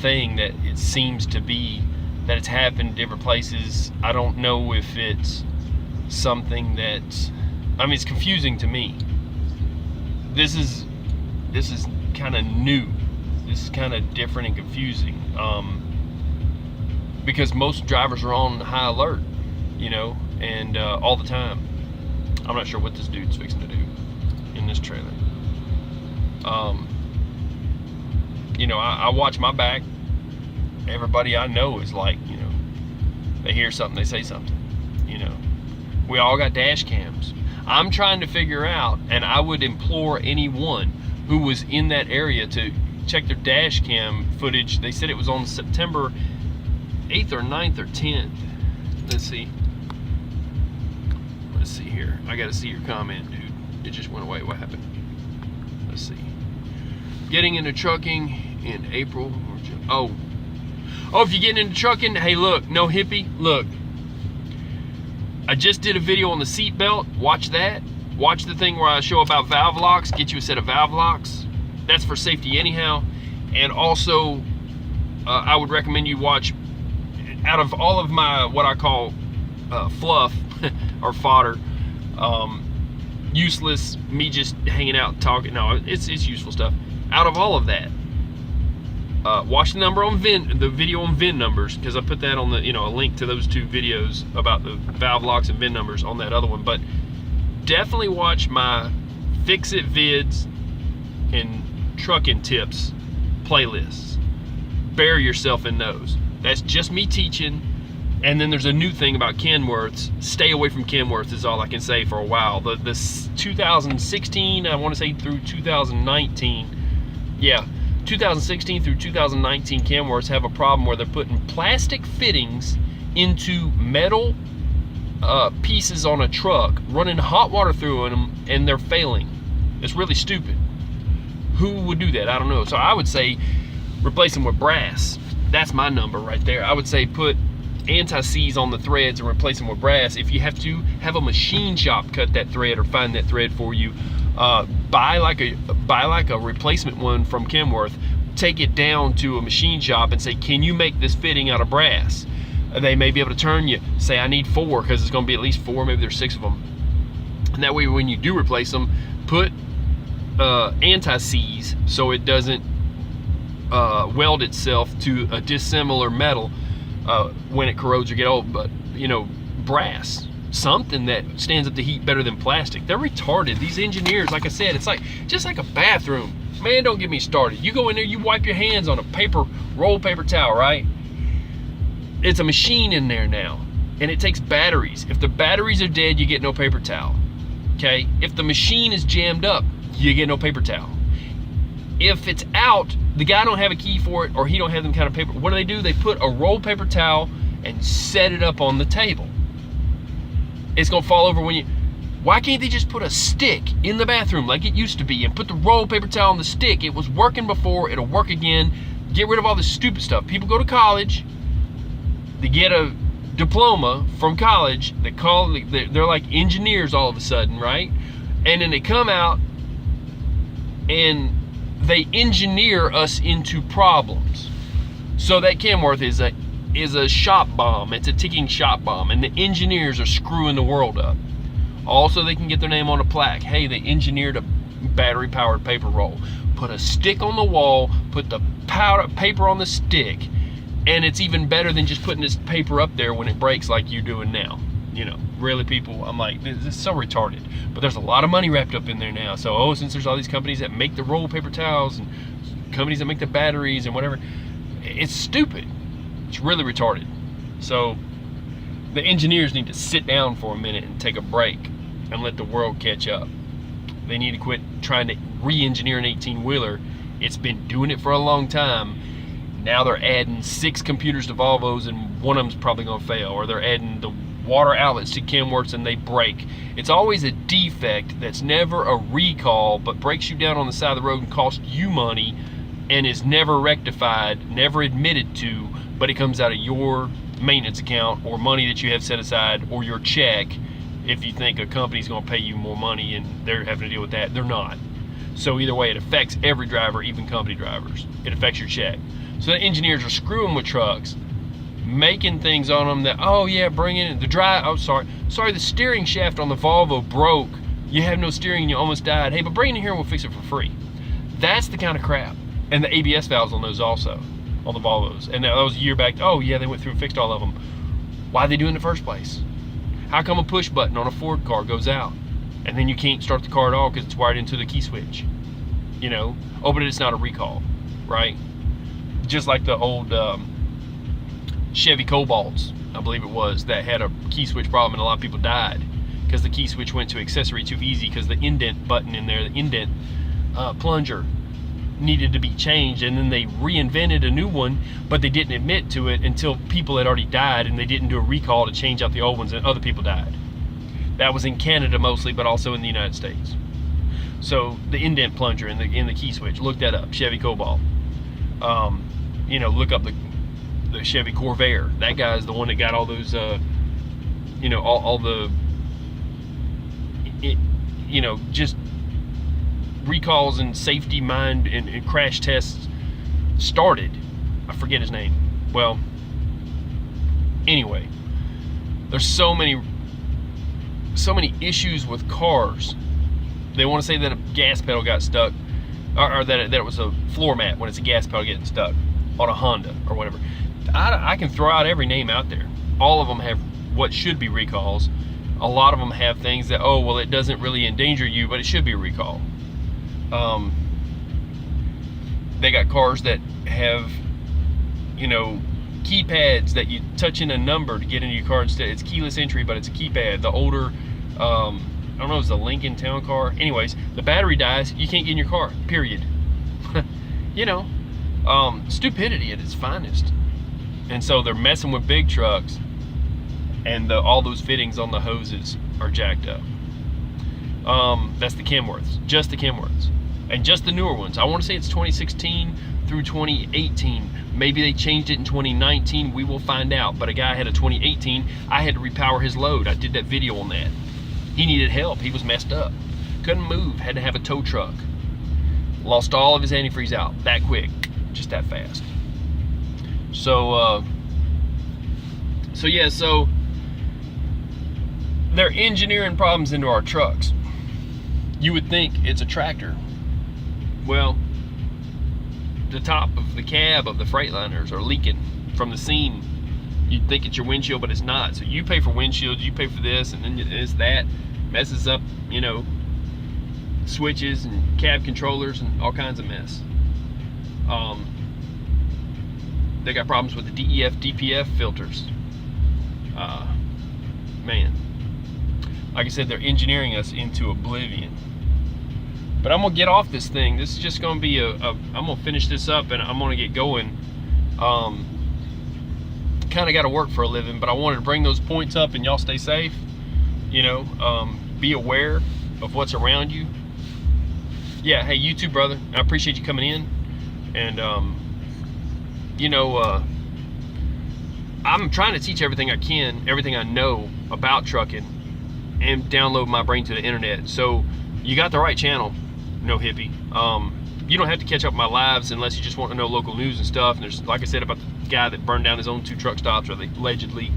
thing that it seems to be, that it's happened in different places. I don't know if it's something that, I mean, it's confusing to me. This is kind of new. This is kind of different and confusing, because most drivers are on high alert, you know, and all the time. I'm not sure what this dude's fixing to do in this trailer. You know, I watch my back. Everybody I know is like, you know, they hear something, they say something, you know. We all got dash cams. I'm trying to figure out, and I would implore anyone who was in that area to check their dash cam footage. They said it was on September 8th or 9th or 10th. Let's see here. I gotta see your comment, dude. It just went away. What happened? Let's see. Getting into trucking in April or June. Oh, if you're getting into trucking, hey, look, no hippie, look. I just did a video on the seat belt. Watch that. Watch the thing where I show about valve locks. Get you a set of valve locks. That's for safety anyhow. And also, I would recommend you watch, out of all of my what I call fluff or fodder, useless, me just hanging out and talking. No, it's useful stuff. Out of all of that, watch the number on the video on VIN numbers, because I put that on the, you know, a link to those two videos about the valve locks and VIN numbers on that other one. But definitely watch my fix it vids and trucking tips playlists. Bury yourself in those. That's just me teaching. And then there's a new thing about Kenworths. Stay away from Kenworths is all I can say for a while. The 2016, I want to say through 2019, yeah, 2016 through 2019 Kenworths have a problem where they're putting plastic fittings into metal pieces on a truck, running hot water through them, and they're failing. It's really stupid. Who would do that? I don't know. So I would say replace them with brass. That's my number right there. I would say put anti-seize on the threads and replace them with brass. If you have to have a machine shop cut that thread or find that thread for you, buy like a replacement one from Kenworth. Take it down to a machine shop and say, can you make this fitting out of brass? They may be able to turn you. Say, I need 4, because it's going to be at least 4. Maybe there's 6 of them. And that way, when you do replace them, put anti-seize so it doesn't weld itself to a dissimilar metal when it corrodes or get old. But you know, brass, something that stands up to heat better than plastic. They're retarded. These engineers, like I said, it's like just like a bathroom. Man, don't get me started. You go in there, you wipe your hands on a roll paper towel, right? It's a machine in there now, and it takes batteries. If the batteries are dead, you get no paper towel. Okay? If the machine is jammed up, you get no paper towel. If it's out, the guy don't have a key for it, or he don't have them kind of paper. What do? They put a roll paper towel and set it up on the table. It's gonna fall over when you. Why can't they just put a stick in the bathroom like it used to be and put the roll paper towel on the stick? It was working before, it'll work again. Get rid of all this stupid stuff. People go to college, they get a diploma from college, they're like engineers all of a sudden, right? And then they come out and they engineer us into problems. So that Kenworth is a shop bomb. It's a ticking shop bomb, and the engineers are screwing the world up. Also, they can get their name on a plaque. Hey, they engineered a battery-powered paper roll. Put a stick on the wall, put the paper on the stick, and it's even better than just putting this paper up there when it breaks like you're doing now. You know, really, people, I'm like, this is so retarded. But there's a lot of money wrapped up in there now. So, since there's all these companies that make the roll paper towels and companies that make the batteries and whatever, it's stupid. It's really retarded. So, the engineers need to sit down for a minute and take a break and let the world catch up. They need to quit trying to re-engineer an 18-wheeler. It's been doing it for a long time. Now they're adding 6 computers to Volvos and one of them's probably gonna fail, or they're adding the water outlets to Kenworths and they break. It's always a defect that's never a recall, but breaks you down on the side of the road and costs you money and is never rectified, never admitted to, but it comes out of your maintenance account or money that you have set aside, or your check. If you think a company's going to pay you more money and they're having to deal with that, they're not. So either way, it affects every driver, even company drivers. It affects your check. So the engineers are screwing with trucks, making things on them that, oh yeah, bring in the steering shaft on the Volvo broke. You have no steering and you almost died. Hey, but bring it in here and we'll fix it for free. That's the kind of crap. And the ABS valves on those also, on the Volvos. And that was a year back. Oh yeah, they went through and fixed all of them. Why'd they do it in the first place? How come a push button on a Ford car goes out and then you can't start the car at all because it's wired into the key switch? You know, but it's not a recall, right? Just like the old Chevy Cobalts, I believe it was, that had a key switch problem and a lot of people died because the key switch went to accessory too easy because the indent button in there, the indent plunger, needed to be changed, and then they reinvented a new one, but they didn't admit to it until people had already died, and they didn't do a recall to change out the old ones, and other people died. That was in Canada mostly, but also in the United States. So the indent plunger in the key switch, look that up, Chevy Cobalt. You know, look up the Chevy Corvair. That guy's the one that got all those you know, all the you know, just recalls and safety mind and crash tests started. I forget his name. Well, anyway, there's so many issues with cars. They want to say that a gas pedal got stuck, or that it was a floor mat when it's a gas pedal getting stuck on a Honda or whatever. I can throw out every name out there. All of them have what should be recalls. A lot of them have things that, oh well, it doesn't really endanger you, but it should be a recall. They got cars that have, you know, keypads that you touch in a number to get into your car instead. It's keyless entry, but it's a keypad. The older, I don't know, it's a Lincoln Town Car. Anyways, the battery dies, you can't get in your car, period. You know, stupidity at its finest. And so they're messing with big trucks and all those fittings on the hoses are jacked up. That's the Kenworths, just the Kenworths, and just the newer ones. I want to say it's 2016 through 2018. Maybe they changed it in 2019. We will find out. But a guy had a 2018. I had to repower his load. I did that video on that. He needed help. He was messed up. Couldn't move. Had to have a tow truck. Lost all of his antifreeze out that quick, just that fast. So yeah, so they're engineering problems into our trucks. You would think it's a tractor. Well, the top of the cab of the Freightliners are leaking from the seam. You'd think it's your windshield, but it's not. So you pay for windshields, you pay for this, and then it's that. Messes up, you know, switches and cab controllers and all kinds of mess. They got problems with the DEF, DPF filters. Man, like I said, they're engineering us into oblivion. But I'm gonna get off this thing. This is just gonna be I'm gonna finish this up and I'm gonna get going. Kind of got to work for a living, but I wanted to bring those points up and y'all stay safe. You know, be aware of what's around you. Yeah, hey, you too, brother. I appreciate you coming in. And, you know, I'm trying to teach everything I can, everything I know about trucking, and download my brain to the internet. So you got the right channel, No Hippie. You don't have to catch up with my lives unless you just want to know local news and stuff. And there's, like I said, about the guy that burned down his own 2 truck stops, or they allegedly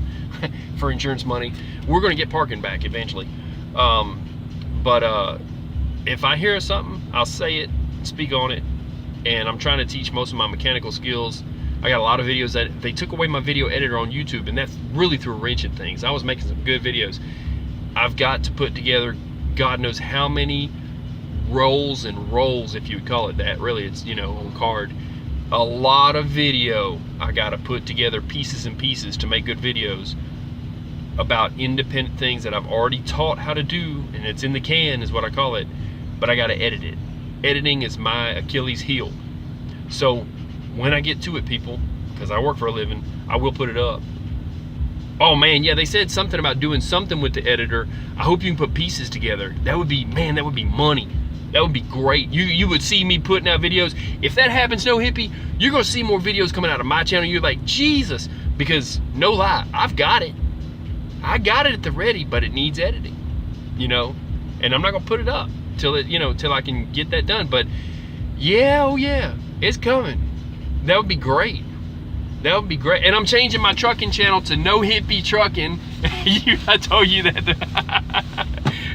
for insurance money. We're going to get parking back eventually. But if I hear something, I'll say it, speak on it. And I'm trying to teach most of my mechanical skills. I got a lot of videos that they took away my video editor on YouTube, and that's really threw a wrench in things. I was making some good videos. I've got to put together God knows how many rolls and rolls, if you would call it that. Really, it's, you know, on card. A lot of video I got to put together, pieces and pieces, to make good videos about independent things that I've already taught how to do, and it's in the can is what I call it, but I got to edit it. Editing is my Achilles heel. So when I get to it, people, because I work for a living, I will put it up. Oh man, yeah, they said something about doing something with the editor. I hope you can put pieces together. That would be, man, that would be money. That would be great. You would see me putting out videos. If that happens, No Hippie, you're gonna see more videos coming out of my channel. You're like, Jesus, because no lie, I've got it. I got it at the ready, but it needs editing, you know, and I'm not gonna put it up till it, you know, till I can get that done. But yeah, oh yeah, it's coming. That would be great. That would be great. And I'm changing my trucking channel to No Hippie Trucking. I told you that.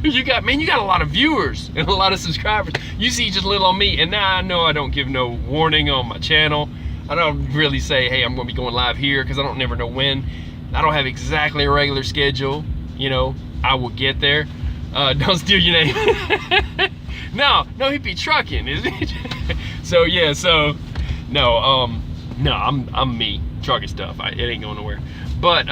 You got a a lot of viewers and a lot of subscribers. You see just little on me, and now I know I don't give no warning on my channel. I don't really say, hey, I'm gonna be going live here, because I don't never know when. I don't have exactly a regular schedule. You know, I will get there. Don't steal your name. No Hippie Trucking, is it? So yeah, so no, no, I'm me, Truckinstuff. It ain't going nowhere. But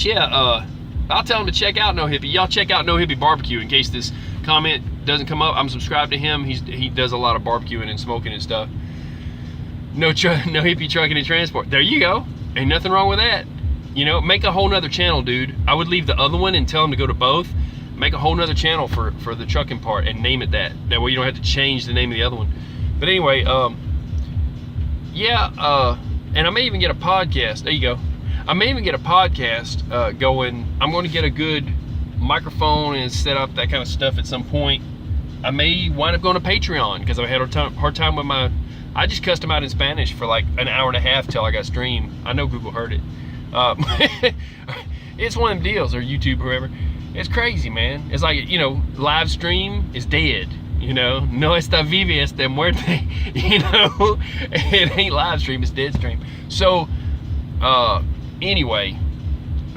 yeah, I'll tell him to check out No Hippie. Y'all check out No Hippie Barbecue in case this comment doesn't come up. I'm subscribed to him. He does a lot of barbecuing and smoking and stuff. No Hippie Trucking and Transport. There you go. Ain't nothing wrong with that. You know, make a whole nother channel, dude. I would leave the other one and tell him to go to both. Make a whole nother channel for the trucking part and name it that. That way you don't have to change the name of the other one. But anyway, yeah, and I may even get a podcast. There you go. I may even get a podcast going. I'm going to get a good microphone and set up that kind of stuff at some point. I may wind up going to Patreon, because I've had a hard time with my... I just cussed them out in Spanish for like an hour and a half till I got streamed. I know Google heard it. It's one of them deals, or YouTube, whoever. It's crazy, man. It's like, you know, live stream is dead. You know, no está vivo, está muerte. You know, it ain't live stream, it's dead stream. So, anyway,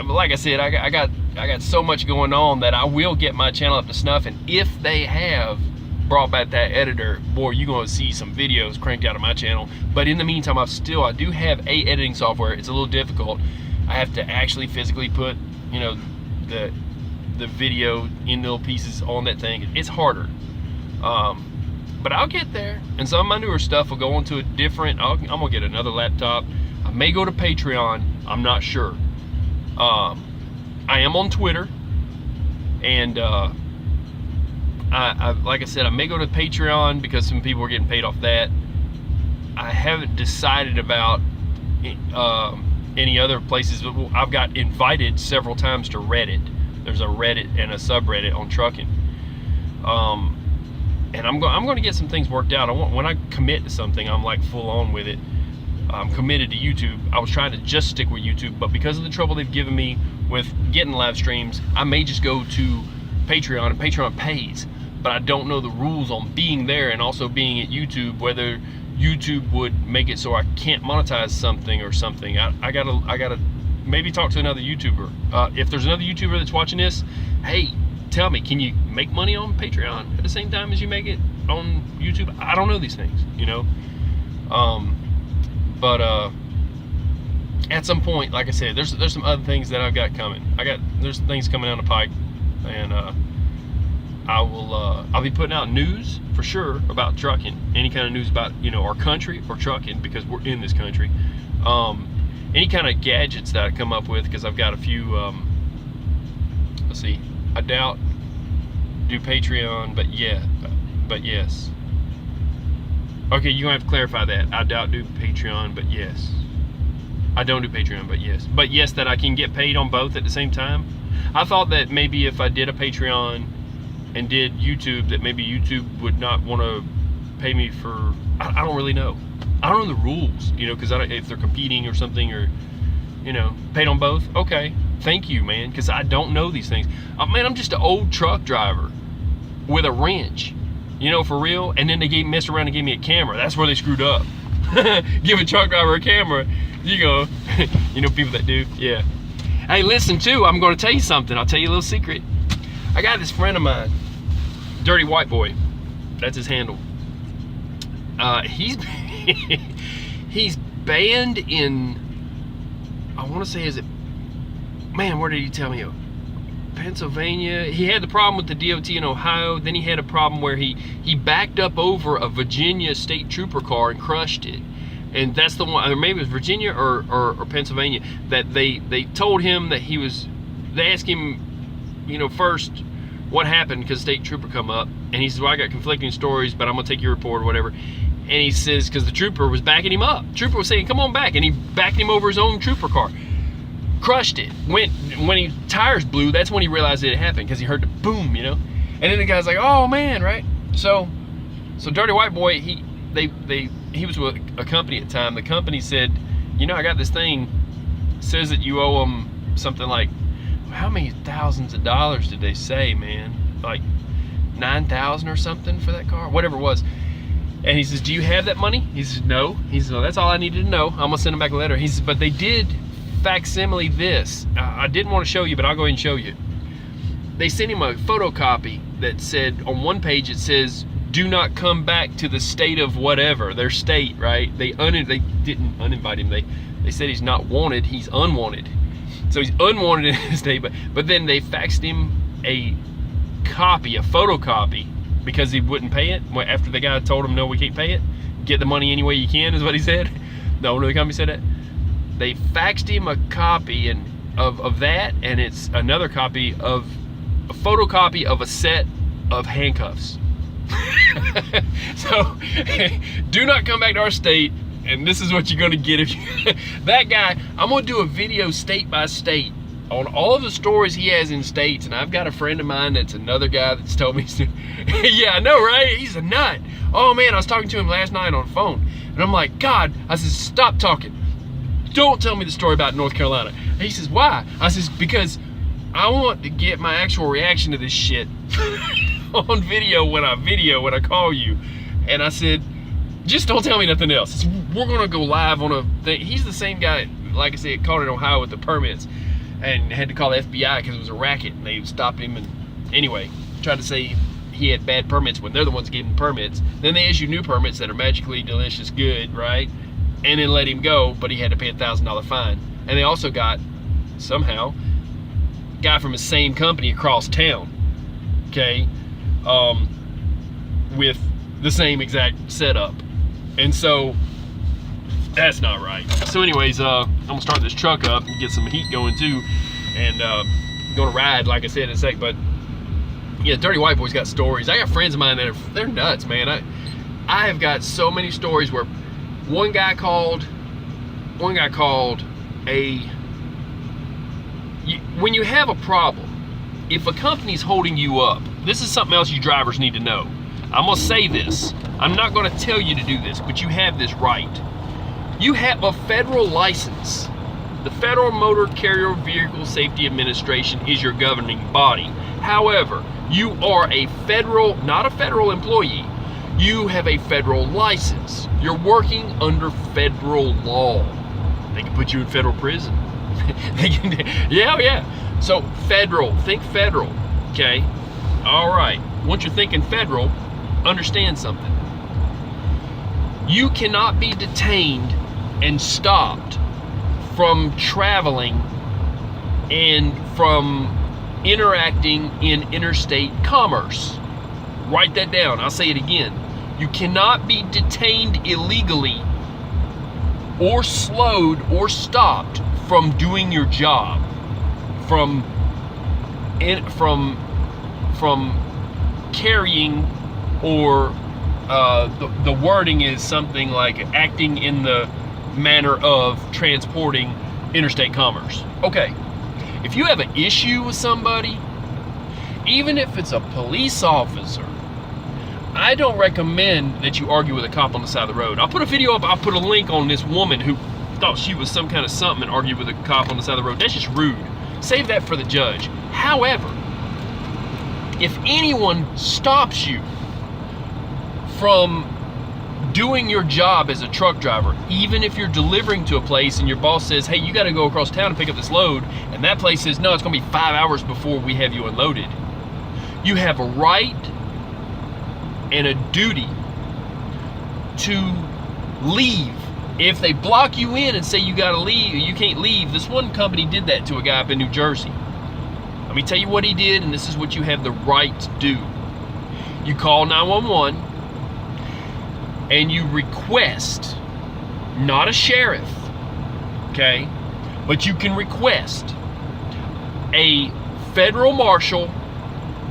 like I said, I got so much going on that I will get my channel up to snuff. And if they have brought back that editor, boy, you're gonna see some videos cranked out of my channel. But in the meantime, I do have a editing software. It's a little difficult. I have to actually physically put, you know, the video in little pieces on that thing. It's harder. But I'll get there, and some of my newer stuff will go onto a different. I'm gonna get another laptop. I may go to Patreon. I'm not sure. I am on Twitter, and I like I said, I may go to Patreon because some people are getting paid off that. I haven't decided about any other places. I've got invited several times to Reddit. There's a Reddit and a subreddit on trucking, and I'm going to get some things worked out. When I commit to something, I'm like full on with it. I'm committed to YouTube. I was trying to just stick with YouTube, but because of the trouble they've given me with getting live streams, I may just go to Patreon, and Patreon pays, but I don't know the rules on being there and also being at YouTube, whether YouTube would make it so I can't monetize something or something. I gotta maybe talk to another YouTuber. If there's another YouTuber that's watching this, hey, tell me, can you make money on Patreon at the same time as you make it on YouTube? I don't know these things, you know. But at some point, like I said, there's some other things that I've got coming. There's things coming down the pike, and I'll be putting out news for sure about trucking. Any kind of news about, you know, our country or trucking, because we're in this country. Any kind of gadgets that I come up with, because I've got a few. Let's see. I doubt do Patreon, but yes. Okay, you're gonna have to clarify that. I doubt do Patreon, but yes. I don't do Patreon, but yes. But yes, that I can get paid on both at the same time. I thought that maybe if I did a Patreon and did YouTube, that maybe YouTube would not want to pay me for. I don't really know. I don't know the rules, you know, because if they're competing or something, or, you know, paid on both. Okay, thank you, man, because I don't know these things. Man, I'm just an old truck driver with a wrench. You know, for real. And then they messed around and gave me a camera. That's where they screwed up. Give a truck driver a camera. You go, you know, people that do. Yeah. Hey, listen too, I'm going to tell you something. I'll tell you a little secret. I got this friend of mine, Dirty White Boy. That's his handle. He's he's banned in, I want to say, is it, man, where did he tell me? Pennsylvania. He had the problem with the DOT in Ohio. Then he had a problem where he backed up over a Virginia state trooper car and crushed it. And that's the one, or maybe it was Virginia or Pennsylvania, that they told him that they asked him, you know, first what happened, because state trooper come up, and he says, well, I got conflicting stories, but I'm gonna take your report or whatever. And he says, because the trooper was backing him up. Trooper was saying, come on back, and he backed him over his own trooper car. Crushed it. When he tires blew, that's when he realized it had happened, because he heard the boom, you know. And then the guy's like, oh man, right? So Dirty White Boy, he was with a company at the time. The company said, you know, I got this thing, says that you owe them something like, how many thousands of dollars did they say, man? Like 9,000 or something for that car, whatever it was. And he says, do you have that money? He says, no. He says, well, that's all I needed to know. I'm gonna send him back a letter. He says, but they did facsimile this. I didn't want to show you, but I'll go ahead and show you. They sent him a photocopy that said, on one page it says, do not come back to the state of whatever, their state, right? They didn't uninvite him. They said he's not wanted, he's unwanted. So he's unwanted in his state, but then they faxed him a copy, a photocopy, because he wouldn't pay it. After the guy told him, no, we can't pay it. Get the money any way you can, is what he said. The owner of the company said that. They faxed him a copy of that, and it's another copy of a photocopy of a set of handcuffs. So do not come back to our state, and this is what you're gonna get if you that guy. I'm gonna do a video state by state on all of the stories he has in states, and I've got a friend of mine that's another guy that's told me yeah, I know, right? He's a nut. Oh man, I was talking to him last night on the phone, and I'm like, God, I said, stop talking. Don't tell me the story about North Carolina. And he says, why? I says, because I want to get my actual reaction to this shit on video when I call you. And I said, just don't tell me nothing else. We're gonna go live on a thing. He's the same guy, like I said, caught in Ohio with the permits and had to call the FBI because it was a racket, and they stopped him. And anyway, tried to say he had bad permits when they're the ones getting permits. Then they issue new permits that are magically delicious good, right? And then let him go, but he had to pay a $1,000 fine. And they also got, somehow, a guy from the same company across town, okay, with the same exact setup. And so, that's not right. So anyways, I'm gonna start this truck up and get some heat going too. and going to ride, like I said, in a sec. But yeah, Dirty White Boy's got stories. I got friends of mine that they're nuts, man. I have got so many stories where one guy called when you have a problem, if a company's holding you up, this is something else you drivers need to know. I'm gonna say this. I'm not gonna tell you to do this, but you have this right. You have a federal license. The Federal Motor Carrier Vehicle Safety Administration is your governing body. However, you are not a federal employee. You have a federal license. You're working under federal law. They can put you in federal prison. Yeah. So federal, think federal, okay? All right, once you're thinking federal, understand something. You cannot be detained and stopped from traveling and from interacting in interstate commerce. Write that down, I'll say it again. You cannot be detained illegally or slowed or stopped from doing your job, from carrying, or the wording is something like acting in the manner of transporting interstate commerce. Okay, if you have an issue with somebody, even if it's a police officer, I don't recommend that you argue with a cop on the side of the road. I'll put a video up, I'll put a link on this woman who thought she was some kind of something and argued with a cop on the side of the road. That's just rude. Save that for the judge. However, if anyone stops you from doing your job as a truck driver, even if you're delivering to a place and your boss says, hey, you got to go across town and pick up this load, and that place says, no, it's going to be 5 hours before we have you unloaded, you have a right and a duty to leave. If they block you in and say you gotta leave, you can't leave. This one company did that to a guy up in New Jersey. Let me tell you what he did, and this is what you have the right to do. You call 911 and you request, not a sheriff, okay, but you can request a federal marshal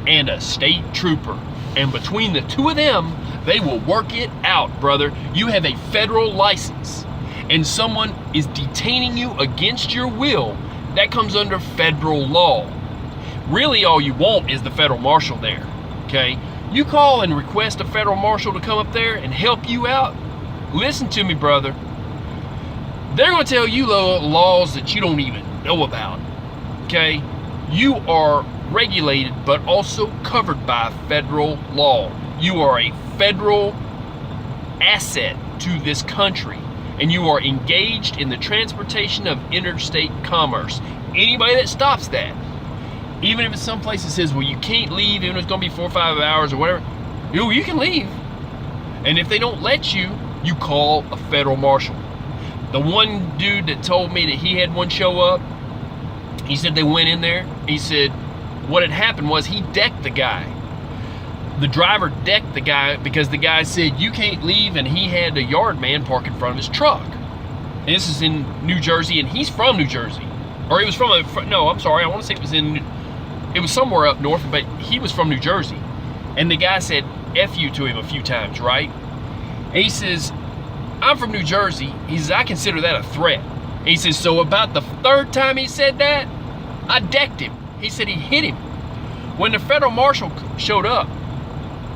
and a state trooper. And between the two of them, they will work it out, brother. You have a federal license and someone is detaining you against your will. That comes under federal law. Really, all you want is the federal marshal there, okay? You call and request a federal marshal to come up there and help you out. Listen to me, brother. They're gonna tell you laws that you don't even know about, okay? You are regulated, but also covered by federal law. You are a federal asset to this country, and you are engaged in the transportation of interstate commerce. Anybody that stops that, even if it's some place that says, well, you can't leave, even if it's gonna be 4 or 5 hours or whatever, you can leave. And if they don't let you, you call a federal marshal. The one dude that told me that he had one show up, he said they went in there, he said what had happened was he decked the guy. The driver decked the guy because the guy said you can't leave, and he had a yard man park in front of his truck. And this is in New Jersey, and he's from New Jersey. Or he was from no, I'm sorry, I want to say it was somewhere up north, but he was from New Jersey. And the guy said F you to him a few times, right? And he says, I'm from New Jersey. He says, I consider that a threat. And he says, so about the third time he said that, I decked him. He said he hit him. When the federal marshal showed up,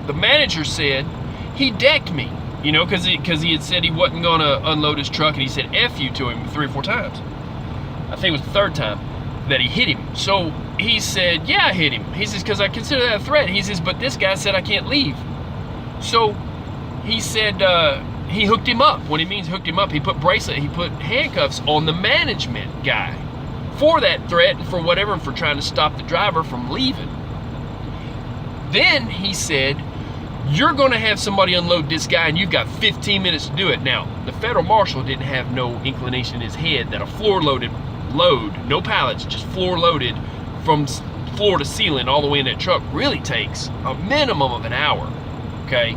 the manager said he decked me, you know, because he had said he wasn't going to unload his truck, and he said F you to him 3 or 4 times. I think it was the third time that he hit him. So he said, yeah, I hit him. He says, because I consider that a threat. He says, but this guy said I can't leave. So he said he hooked him up. What he means hooked him up, he put handcuffs on the management guy for that threat and for whatever, and for trying to stop the driver from leaving. Then he said, you're going to have somebody unload this guy, and you've got 15 minutes to do it. Now, the federal marshal didn't have no inclination in his head that a floor-loaded load, no pallets, just floor-loaded from floor to ceiling all the way in that truck really takes a minimum of an hour, okay?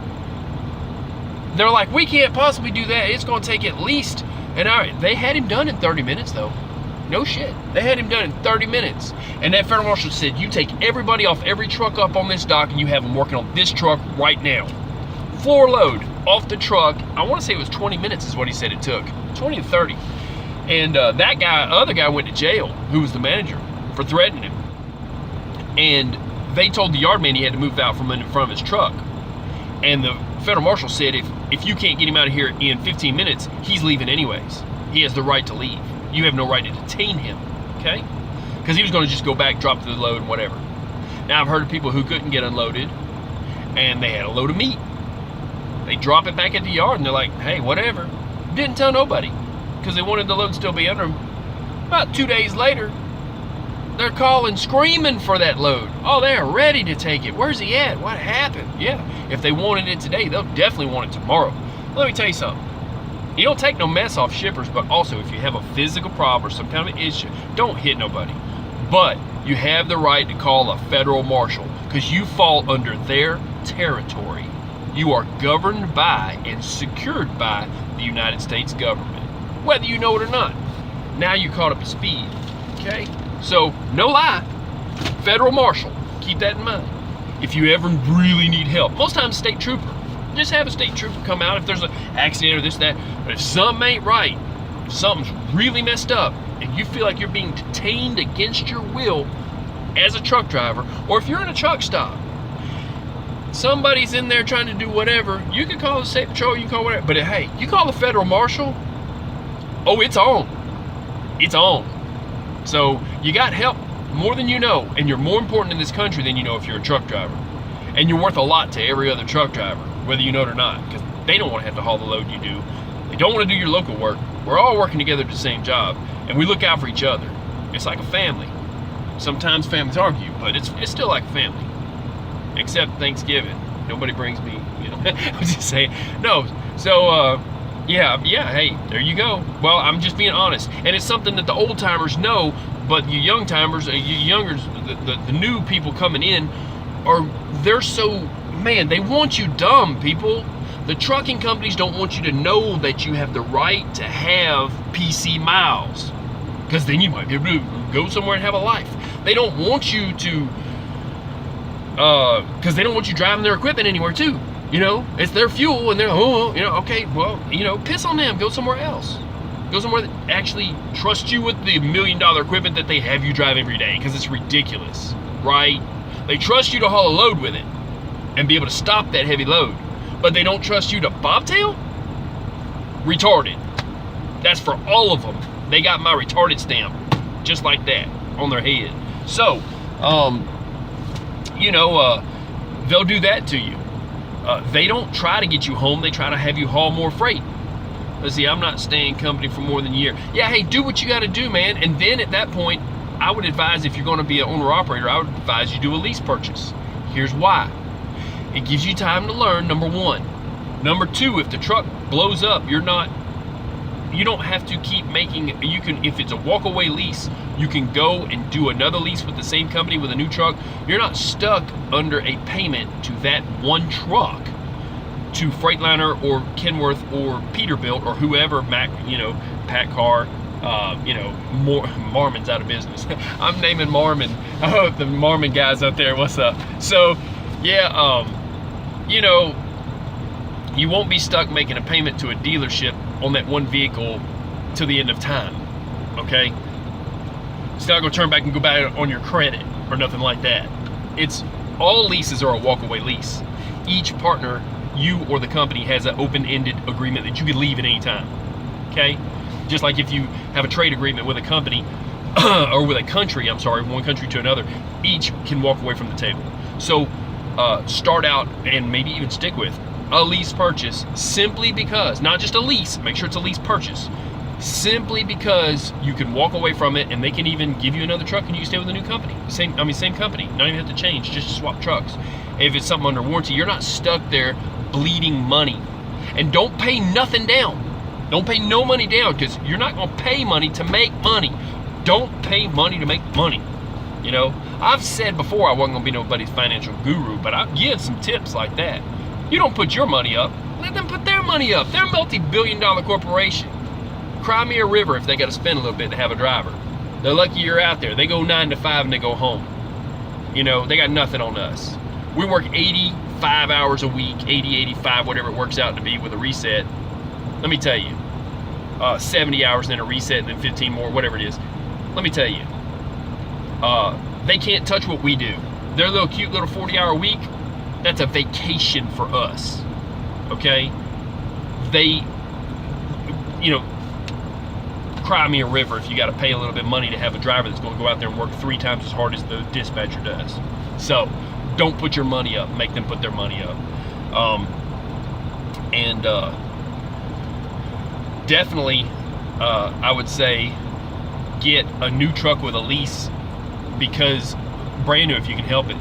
They're like, we can't possibly do that. It's going to take at least an hour. They had him done in 30 minutes, though. No shit. They had him done in 30 minutes. And that federal marshal said, you take everybody off every truck up on this dock and you have them working on this truck right now. Floor load off the truck. I want to say it was 20 minutes is what he said it took. 20 to 30. And that guy, other guy went to jail, who was the manager, for threatening him. And they told the yard man he had to move out from in front of his truck. And the federal marshal said, if you can't get him out of here in 15 minutes, he's leaving anyways. He has the right to leave. You have no right to detain him, okay? Because he was going to just go back, drop the load, and whatever. Now, I've heard of people who couldn't get unloaded, and they had a load of meat. They drop it back at the yard, and they're like, hey, whatever. Didn't tell nobody, because they wanted the load to still be under them. About 2 days later, they're calling, screaming for that load. Oh, they're ready to take it. Where's he at? What happened? Yeah, if they wanted it today, they'll definitely want it tomorrow. Let me tell you something. You don't take no mess off shippers, but also if you have a physical problem or some kind of issue, don't hit nobody. But you have the right to call a federal marshal because you fall under their territory. You are governed by and secured by the United States government, whether you know it or not. Now you're caught up to speed, okay? So, no lie, federal marshal, keep that in mind. If you ever really need help, most times state trooper. Just have a state trooper come out if there's an accident or this, that. But if something ain't right, if something's really messed up, and you feel like you're being detained against your will as a truck driver, or if you're in a truck stop, somebody's in there trying to do whatever, you can call the state patrol, you can call whatever. But hey, you call the federal marshal, oh, it's on. It's on. So you got help more than you know, and you're more important in this country than you know if you're a truck driver. And you're worth a lot to every other truck driver, whether you know it or not, because they don't want to have to haul the load you do. They don't want to do your local work. We're all working together to the same job, and we look out for each other. It's like a family. Sometimes families argue, but it's still like a family. Except Thanksgiving. Nobody brings me, you know. I was just saying. No, so, yeah, hey, there you go. Well, I'm just being honest. And it's something that the old timers know, but you young timers, you youngers, the new people coming in, they're so, man, they want you dumb, people. The trucking companies don't want you to know that you have the right to have PC miles, because then you might be able to go somewhere and have a life. They don't want you to, because they don't want you driving their equipment anywhere too. You know, it's their fuel, and they're, oh, you know, okay, well, you know, piss on them, go somewhere else. Go somewhere that actually trusts you with the $1 million equipment that they have you drive every day, because it's ridiculous, right? They trust you to haul a load with it and be able to stop that heavy load, but they don't trust you to bobtail? Retarded. That's for all of them. They got my retarded stamp, just like that, on their head. So, you know, they'll do that to you. They don't try to get you home, they try to have you haul more freight. Let's see, I'm not staying company for more than a year. Yeah, hey, do what you gotta do, man. And then at that point, I would advise, if you're gonna be an owner-operator, I would advise you do a lease purchase. Here's why. It gives you time to learn, number one. Number two, if the truck blows up, you don't have to keep making, you can, if it's a walk-away lease, you can go and do another lease with the same company with a new truck. You're not stuck under a payment to that one truck, to Freightliner or Kenworth or Peterbilt or whoever, Mac, you know, PACCAR, you know, Marmon's out of business. I'm naming Marmon. Oh, the Marmon guys out there, what's up? So, yeah, you know, you won't be stuck making a payment to a dealership on that one vehicle till the end of time, okay? It's not gonna turn back and go back on your credit or nothing like that. It's, all leases are a walk-away lease. Each partner, you or the company, has an open-ended agreement that you can leave at any time, okay? Just like if you have a trade agreement with a company, or with a country, I'm sorry, one country to another, each can walk away from the table. So start out and maybe even stick with a lease purchase, simply because, not just a lease, make sure it's a lease purchase, simply because you can walk away from it and they can even give you another truck and you can stay with a new company. Same company, not even have to change, just swap trucks. If it's something under warranty, you're not stuck there bleeding money. And don't pay nothing down. Don't pay no money down, because you're not gonna pay money to make money. Don't pay money to make money. You know, I've said before I wasn't gonna be nobody's financial guru, but I've given some tips like that. You don't put your money up, let them put their money up. They're a multi-billion-dollar corporation. Cry me a river if they gotta spend a little bit to have a driver. They're lucky you're out there. They go 9 to 5 and they go home. You know, they got nothing on us. We work 85 hours a week, 80, 85, whatever it works out to be with a reset. Let me tell you, 70 hours and then a reset and then 15 more, whatever it is. Let me tell you, they can't touch what we do. Their little cute little 40-hour week, that's a vacation for us, okay? They, you know, cry me a river if you got to pay a little bit of money to have a driver that's going to go out there and work 3 times as hard as the dispatcher does. So don't put your money up, make them put their money up. Definitely, I would say get a new truck with a lease, because brand new if you can help it,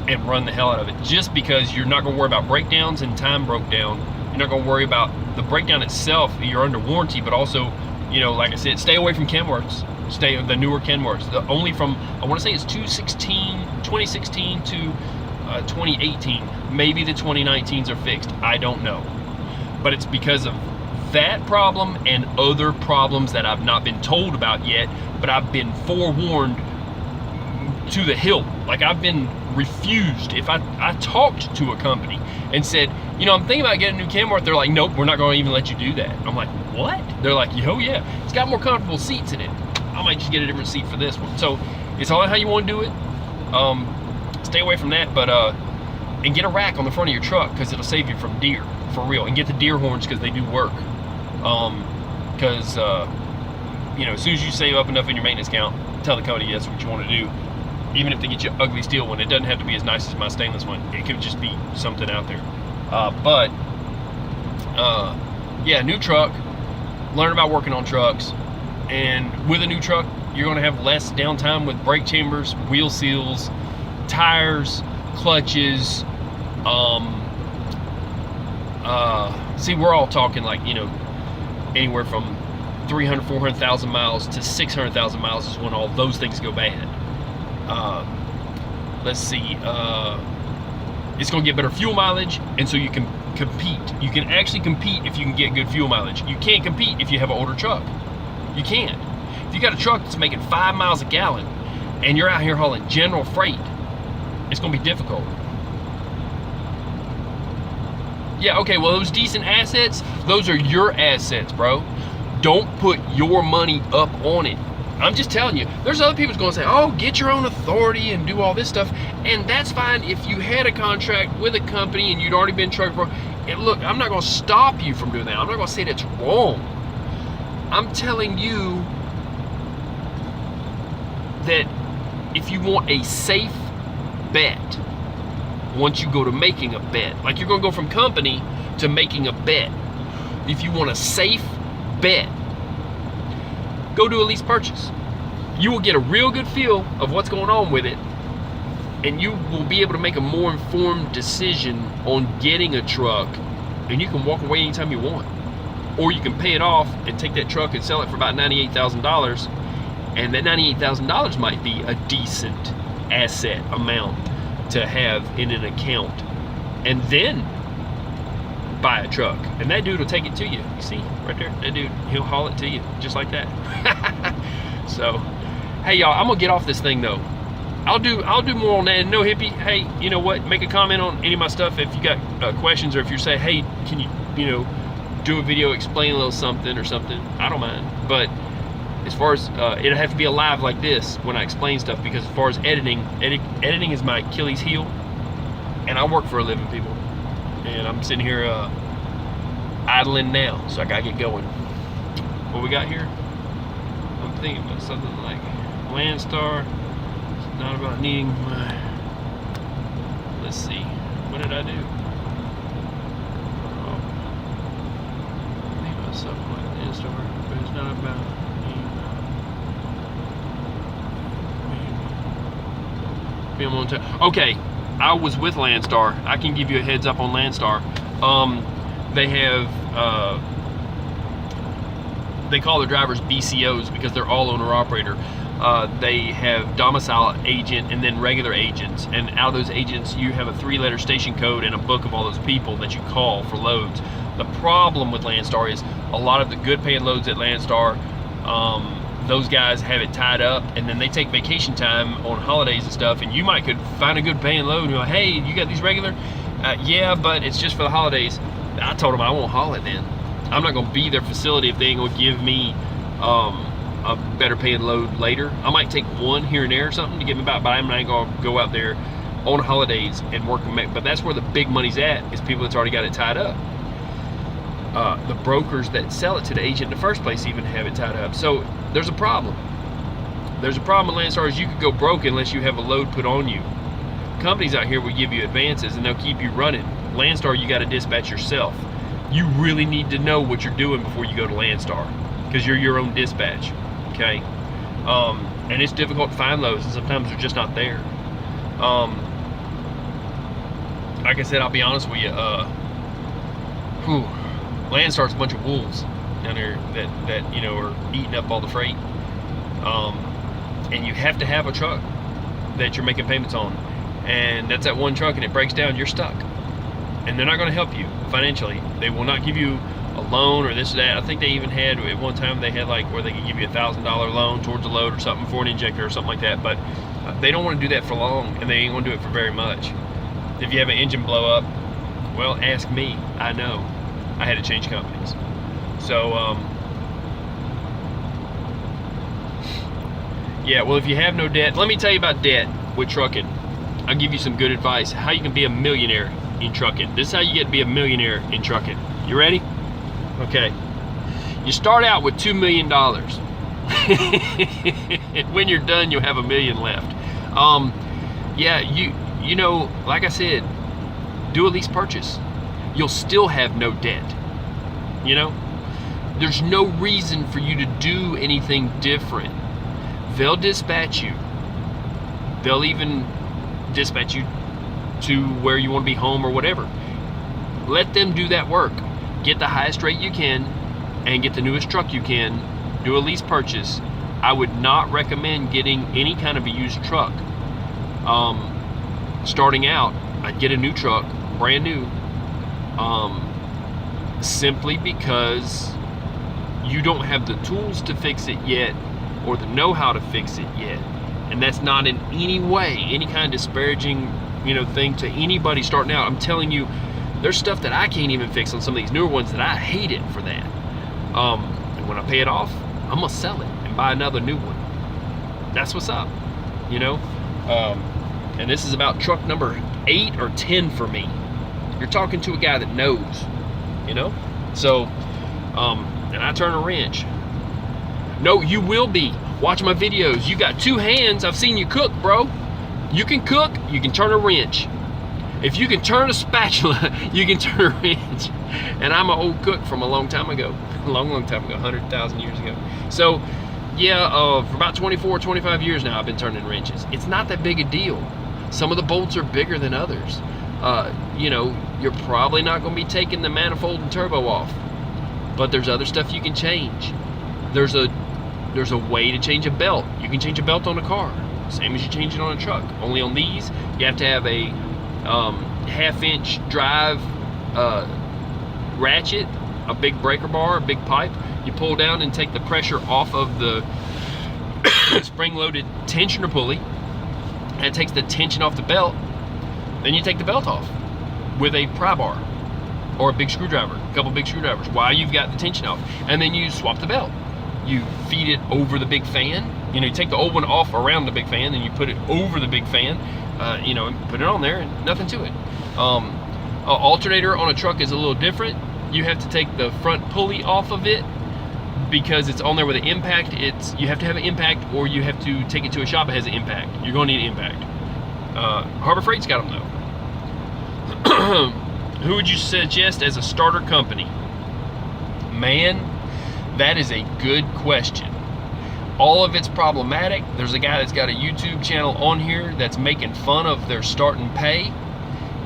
and run the hell out of it, just because you're not going to worry about breakdowns and time broke down. You're not going to worry about the breakdown itself. You're under warranty, but also, you know, like I said, stay away from Kenworths. Stay the newer Kenworths. Only from, I want to say it's 2016 to 2018. Maybe the 2019s are fixed. I don't know. But it's because of that problem and other problems that I've not been told about yet, but I've been forewarned to the hilt. Like, I've been refused. If I talked to a company and said, you know, I'm thinking about getting a new Kenworth, they're like, nope, we're not going to even let you do that. I'm like, what? They're like, oh yeah, it's got more comfortable seats in it. I might just get a different seat for this one. So it's all how you want to do it. Stay away from that, but and get a rack on the front of your truck, because it'll save you from deer, for real. And get the deer horns, because they do work. Because you know, as soon as you save up enough in your maintenance account, tell the company that's what you want to do. Even if they get you an ugly steel one, it doesn't have to be as nice as my stainless one. It could just be something out there. Yeah, new truck. Learn about working on trucks. And with a new truck, you're going to have less downtime with brake chambers, wheel seals, tires, clutches. See, we're all talking like, you know, anywhere from 300, 400,000 miles to 600,000 miles is when all those things go bad. Let's see, it's going to get better fuel mileage, and so you can compete. You can actually compete if you can get good fuel mileage. You can't compete if you have an older truck. You can't. If you got a truck that's making 5 miles a gallon and you're out here hauling general freight, it's going to be difficult. Yeah, okay, well, those decent assets, those are your assets, bro. Don't put your money up on it. I'm just telling you, there's other people going to say, oh, get your own authority and do all this stuff. And that's fine if you had a contract with a company and you'd already been trucking for. And look, I'm not going to stop you from doing that. I'm not going to say that's wrong. I'm telling you that if you want a safe bet, once you go to making a bet, like you're going to go from company to making a bet. If you want a safe bet, go do a lease purchase. You will get a real good feel of what's going on with it, and you will be able to make a more informed decision on getting a truck, and you can walk away anytime you want. Or you can pay it off and take that truck and sell it for about $98,000, and that $98,000 might be a decent asset amount to have in an account, and then buy a truck, and that dude will take it to you. You see right there, that dude, he'll haul it to you just like that. So hey y'all, I'm gonna get off this thing though. I'll do more on that. And no hippie, hey, you know what, make a comment on any of my stuff if you got questions, or if you're saying, hey, can you know, do a video explain a little something or something, I don't mind. But as far as it'll have to be alive like this when I explain stuff, because as far as editing is my Achilles heel, and I work for a living, people. And I'm sitting here idling now, so I gotta get going. What we got here? I'm thinking about something like Landstar. It's not about needing my. Let's see. What did I do? Think about something like Landstar, but it's not about needing. Okay. I was with Landstar. I can give you a heads up on Landstar. They have, they call their drivers BCOs because they're all owner operator. They have domicile agent and then regular agents. And out of those agents, you have a 3-letter station code and a book of all those people that you call for loads. The problem with Landstar is a lot of the good paying loads at Landstar, those guys have it tied up, and then they take vacation time on holidays and stuff, and you might could find a good paying load and you're like, hey, you got these regular? Yeah, but it's just for the holidays. I told them I won't haul it then. I'm not going to be their facility if they ain't going to give me a better paying load later. I might take one here and there or something to get me back, but I'm not going to go out there on holidays and work them. But that's where the big money's at, is people that's already got it tied up. The brokers that sell it to the agent in the first place even have it tied up. So there's a problem. There's a problem with Landstar is you could go broke unless you have a load put on you. Companies out here will give you advances and they'll keep you running. Landstar, you got to dispatch yourself. You really need to know what you're doing before you go to Landstar, because you're your own dispatch, okay? And it's difficult to find those, and sometimes they're just not there. Like I said, I'll be honest with you, Landstar's a bunch of wolves down there that you know are eating up all the freight. And you have to have a truck that you're making payments on, and that's that one truck and it breaks down, you're stuck. And they're not going to help you financially. They will not give you a loan or this or that. I think they even had, at one time, they had like where they could give you $1,000 loan towards a load or something for an injector or something like that. But they don't want to do that for long, and they ain't going to do it for very much. If you have an engine blow up, well, ask me. I know. I had to change companies. So, yeah, well, if you have no debt, let me tell you about debt with trucking. I'll give you some good advice how you can be a millionaire in trucking. This is how you get to be a millionaire in trucking. You ready? Okay. You start out with $2 million. When you're done, you'll have $1 million left. Yeah, you know, like I said, do a lease purchase. You'll still have no debt. You know, there's no reason for you to do anything different. They'll dispatch you. They'll even dispatch you to where you want to be home or whatever. Let them do that work. Get the highest rate you can and get the newest truck you can. Do a lease purchase. I would not recommend getting any kind of a used truck. Starting out, I'd get a new truck, brand new, simply because you don't have the tools to fix it yet or the know-how to fix it yet. And that's not in any way any kind of disparaging, you know, thing to anybody starting out. I'm telling you, there's stuff that I can't even fix on some of these newer ones that I hate it for that. And when I pay it off, I'm gonna sell it and buy another new one. That's what's up, you know. And this is about truck number 8 or 10 for me. You're talking to a guy that knows, you know. So, and I turn a wrench. No, you will be. Watch my videos. You got 2 hands. I've seen you cook, bro. You can cook, you can turn a wrench. If you can turn a spatula, you can turn a wrench. And I'm an old cook from a long time ago. A long time ago, 100,000 years ago. So, yeah, for about 24, 25 years now, I've been turning wrenches. It's not that big a deal. Some of the bolts are bigger than others. You know, you're probably not going to be taking the manifold and turbo off. But there's other stuff you can change. There's a way to change a belt. You can change a belt on a car, same as you change it on a truck. Only on these, you have to have a half-inch drive ratchet, a big breaker bar, a big pipe. You pull down and take the pressure off of the spring-loaded tensioner pulley. And it takes the tension off the belt. Then you take the belt off with a pry bar or a big screwdriver, a couple big screwdrivers, while you've got the tension off. And then you swap the belt. You feed it over the big fan. You know, you take the old one off around the big fan, then you put it over the big fan, you know, and put it on there, and nothing to it. Alternator on a truck is a little different. You have to take the front pulley off of it because it's on there with an impact. You have to have an impact, or you have to take it to a shop that has an impact. You're going to need an impact. Harbor Freight's got them though. Who would you suggest as a starter company? Man, that is a good question. All of it's problematic. There's a guy that's got a YouTube channel on here that's making fun of their starting pay.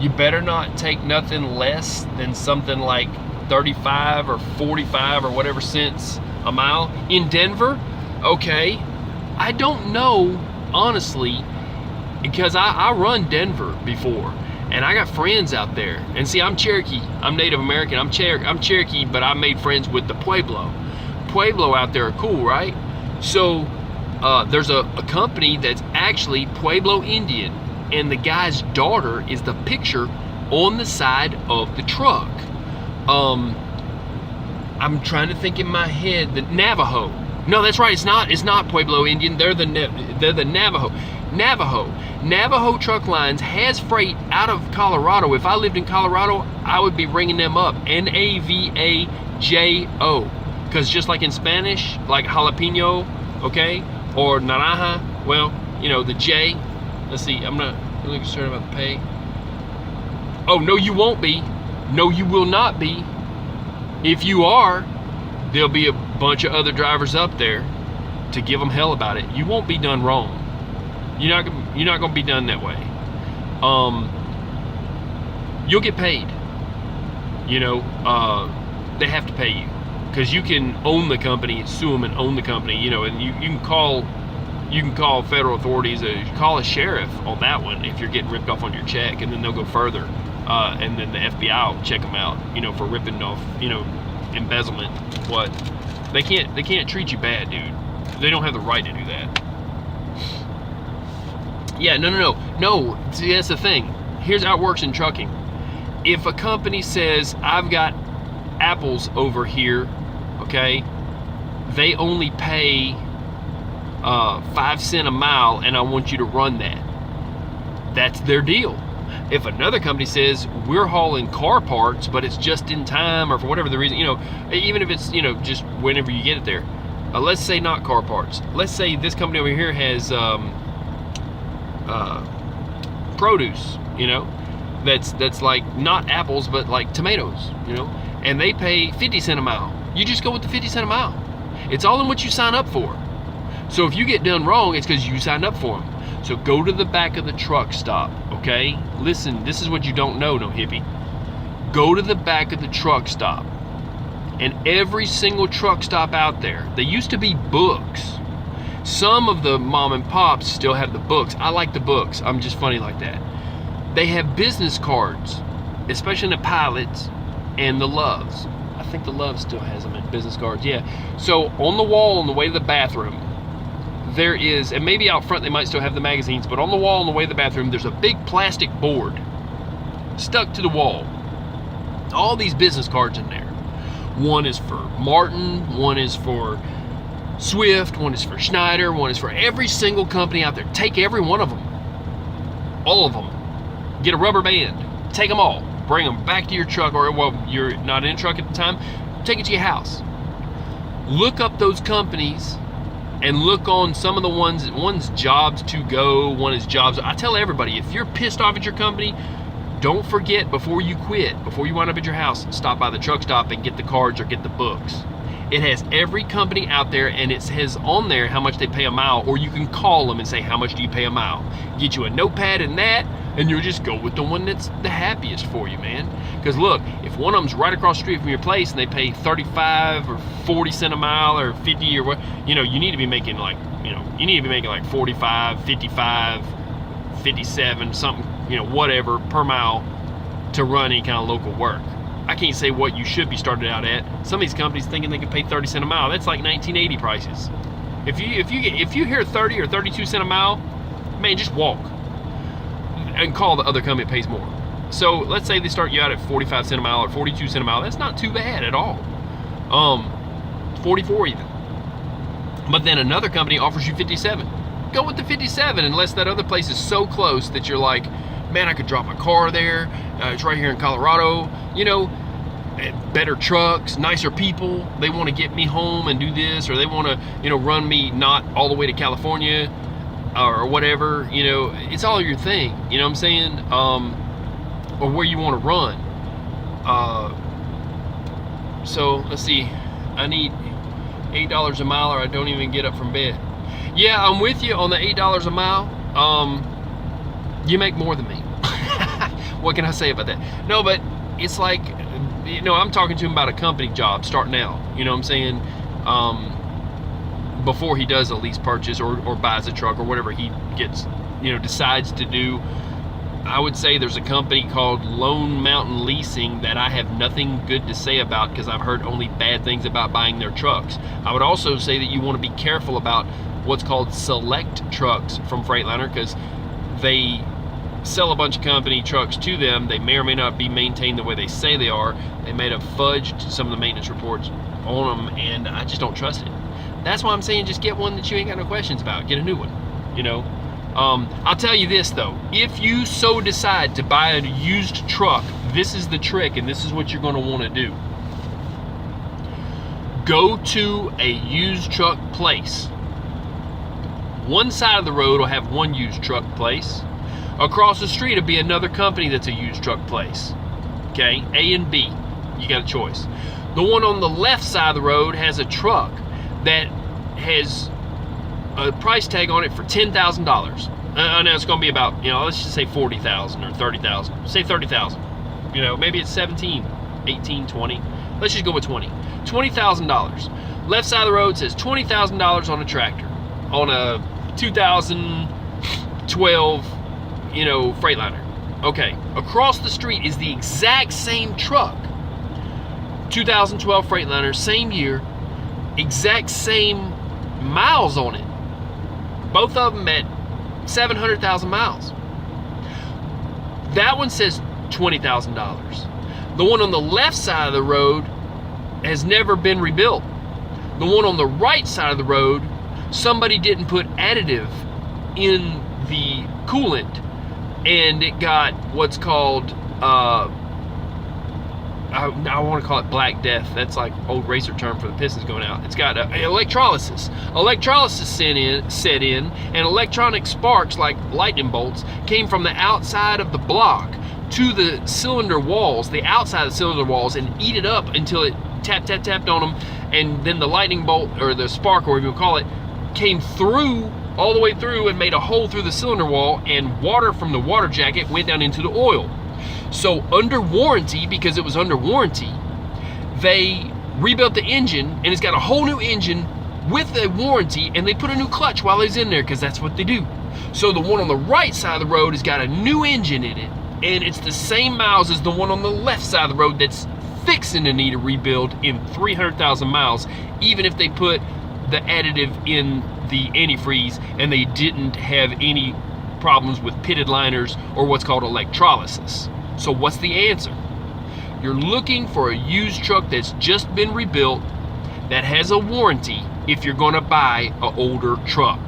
You better not take nothing less than something like 35 or 45 or whatever cents a mile. In Denver, okay, I don't know, honestly, because I run Denver before, and I got friends out there. And see, I'm Cherokee. I'm Native American. I'm Cherokee, but I made friends with the Pueblo out there are cool, right? So there's a company that's actually Pueblo Indian, and the guy's daughter is the picture on the side of the truck. I'm trying to think in my head, the Navajo. No, that's right. It's not Pueblo Indian. They're the Navajo. Navajo Truck Lines has freight out of Colorado. If I lived in Colorado, I would be ringing them up. Navajo. Because just like in Spanish, like jalapeno, okay, or naranja, well, you know, the J. Let's see, I'm not really concerned about the pay. Oh, no, you won't be. No, you will not be. If you are, there'll be a bunch of other drivers up there to give them hell about it. You won't be done wrong. You're not going to be done that way. You'll get paid. You know, they have to pay you, because you can own the company, sue them and own the company. You know, and you can call federal authorities, call a sheriff on that one if you're getting ripped off on your check, and then they'll go further, and then the FBI will check them out, you know, for ripping off, you know, embezzlement. What? They can't treat you bad, dude. They don't have the right to do that. Yeah, no. See, that's the thing. Here's how it works in trucking. If a company says, I've got apples over here, okay, they only pay 5 cents a mile, and I want you to run that. That's their deal. If another company says, we're hauling car parts, but it's just in time, or for whatever the reason, you know, even if it's, you know, just whenever you get it there. Let's say not car parts. Let's say this company over here has produce, you know, that's like not apples, but like tomatoes, you know, and they pay 50 cents a mile. You just go with the 50 cents a mile. It's all in what you sign up for. So if you get done wrong, it's because you signed up for them. So go to the back of the truck stop, okay? Listen, this is what you don't know, no hippie. Go to the back of the truck stop. And every single truck stop out there, they used to be books. Some of the mom and pops still have the books. I like the books. I'm just funny like that. They have business cards, especially the Pilots and the Loves. I think the Love still has them in business cards, yeah. So on the wall on the way to the bathroom, there is, and maybe out front they might still have the magazines, but on the wall on the way to the bathroom, there's a big plastic board stuck to the wall. All these business cards in there. One is for Martin, one is for Swift, one is for Schneider, one is for every single company out there. Take every one of them. All of them. Get a rubber band. Take them all. Bring them back to your truck, or, well, you're not in a truck at the time. Take it to your house. Look up those companies and look on some of the ones. One's Jobs to Go, one is Jobs. I tell everybody, if you're pissed off at your company, don't forget, before you quit, before you wind up at your house, stop by the truck stop and get the cards or get the books. It has every company out there, and it says on there how much they pay a mile, or you can call them and say, how much do you pay a mile? Get you a notepad and that, and you'll just go with the one that's the happiest for you, man. Because look, if one of them's right across the street from your place and they pay 35 or 40 cents a mile or 50 or what, you know, you need to be making like, you know, you need to be making like 45, 55, 57, something, you know, whatever per mile to run any kind of local work. I can't say what you should be started out at. Some of these companies thinking they can pay 30 cents a mile. That's like 1980 prices. If you hear 30 or 32 cents a mile, man, just walk and call the other company that pays more. So let's say they start you out at 45 cents a mile or 42 cents a mile. That's not too bad at all. 44 even. But then another company offers you 57. Go with the 57 unless that other place is so close that you're like, man, I could drop my car there. It's right here in Colorado. You know, better trucks, nicer people. They want to get me home and do this, or they want to, you know, run me not all the way to California or whatever. You know, it's all your thing. You know what I'm saying? Or where you want to run. So let's see. I need $8 a mile, or I don't even get up from bed. Yeah, I'm with you on the $8 a mile. You make more than me. What can I say about that? No, but it's like, you know, I'm talking to him about a company job starting out. You know what I'm saying? Before he does a lease purchase or buys a truck or whatever he gets, you know, decides to do. I would say there's a company called Lone Mountain Leasing that I have nothing good to say about because I've heard only bad things about buying their trucks. I would also say that you want to be careful about what's called select trucks from Freightliner, because they sell a bunch of company trucks to them. They may or may not be maintained the way they say they are. They may have fudged some of the maintenance reports on them, and I just don't trust it. That's why I'm saying just get one that you ain't got no questions about. Get a new one, you know. I'll tell you this though, if you so decide to buy a used truck, this is the trick, and this is what you're going to want to do. Go to a used truck place. One side of the road will have one used truck place. Across the street will be another company that's a used truck place. Okay, A and B, you got a choice. The one on the left side of the road has a truck that has a price tag on it for $10,000. I know it's going to be about, you know, let's just say 40,000 or 30,000. Say 30,000. You know, maybe it's 17, 18, 20. Let's just go with 20. $20,000. Left side of the road says $20,000 on a tractor, on a 2012, you know, Freightliner. Okay, across the street is the exact same truck. 2012 Freightliner, same year, exact same miles on it. Both of them at 700,000 miles. That one says $20,000. The one on the left side of the road has never been rebuilt. The one on the right side of the road, somebody didn't put additive in the coolant, and it got what's called I want to call it black death. That's like old racer term for the pistons going out. It's got electrolysis. Electrolysis set in, and electronic sparks like lightning bolts came from the outside of the block to the cylinder walls, the outside of the cylinder walls, and eat it up until it tapped on them, and then the lightning bolt, or the spark, or whatever you call it, came through, all the way through, and made a hole through the cylinder wall, and water from the water jacket went down into the oil. So under warranty, because it was under warranty, they rebuilt the engine, and it's got a whole new engine with a warranty, and they put a new clutch while it's in there, because that's what they do. So the one on the right side of the road has got a new engine in it, and it's the same miles as the one on the left side of the road that's fixing to need a rebuild in 300,000 miles, even if they put the additive in the antifreeze and they didn't have any problems with pitted liners or what's called electrolysis. So what's the answer? You're looking for a used truck that's just been rebuilt, that has a warranty, if you're gonna buy an older truck.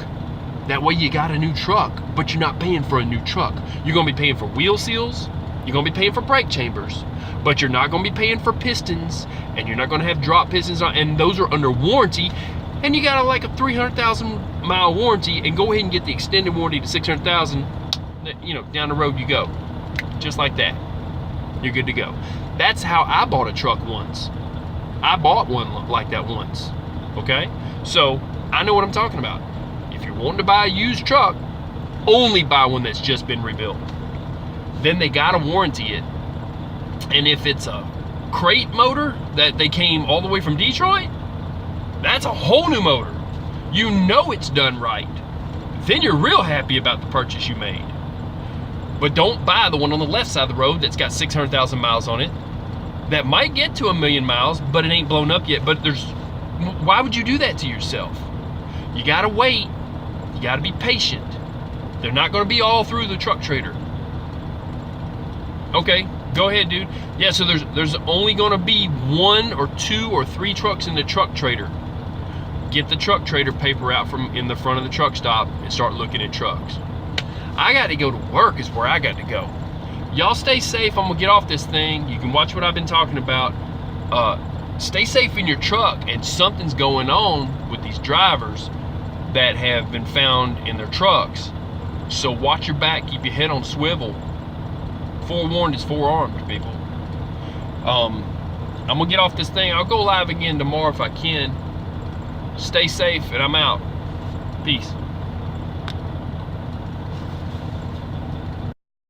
That way you got a new truck, but you're not paying for a new truck. You're gonna be paying for wheel seals, you're gonna be paying for brake chambers, but you're not gonna be paying for pistons, and you're not gonna have drop pistons on, and those are under warranty, and you got like a 300,000 mile warranty, and go ahead and get the extended warranty to 600,000, you know, down the road you go. Just like that, you're good to go. That's how I bought a truck once. I bought one like that once, okay? So I know what I'm talking about. If you're wanting to buy a used truck, only buy one that's just been rebuilt. Then they gotta warranty it. And if it's a crate motor that they came all the way from Detroit, that's a whole new motor. You know it's done right. Then you're real happy about the purchase you made. But don't buy the one on the left side of the road that's got 600,000 miles on it. That might get to 1,000,000 miles, but it ain't blown up yet. But why would you do that to yourself? You gotta wait. You gotta be patient. They're not gonna be all through the truck trader. Okay, go ahead, dude. Yeah, so there's only gonna be 1 or 2 or 3 trucks in the truck trader. Get the truck trader paper out from in the front of the truck stop and start looking at trucks. I got to go to work is where I got to go. Y'all stay safe. I'm gonna get off this thing. You can watch what I've been talking about. Stay safe in your truck, and something's going on with these drivers that have been found in their trucks. So watch your back, keep your head on swivel. Forewarned is forearmed, people. I'm gonna get off this thing. I'll go live again tomorrow if I can. Stay safe, and I'm out. Peace.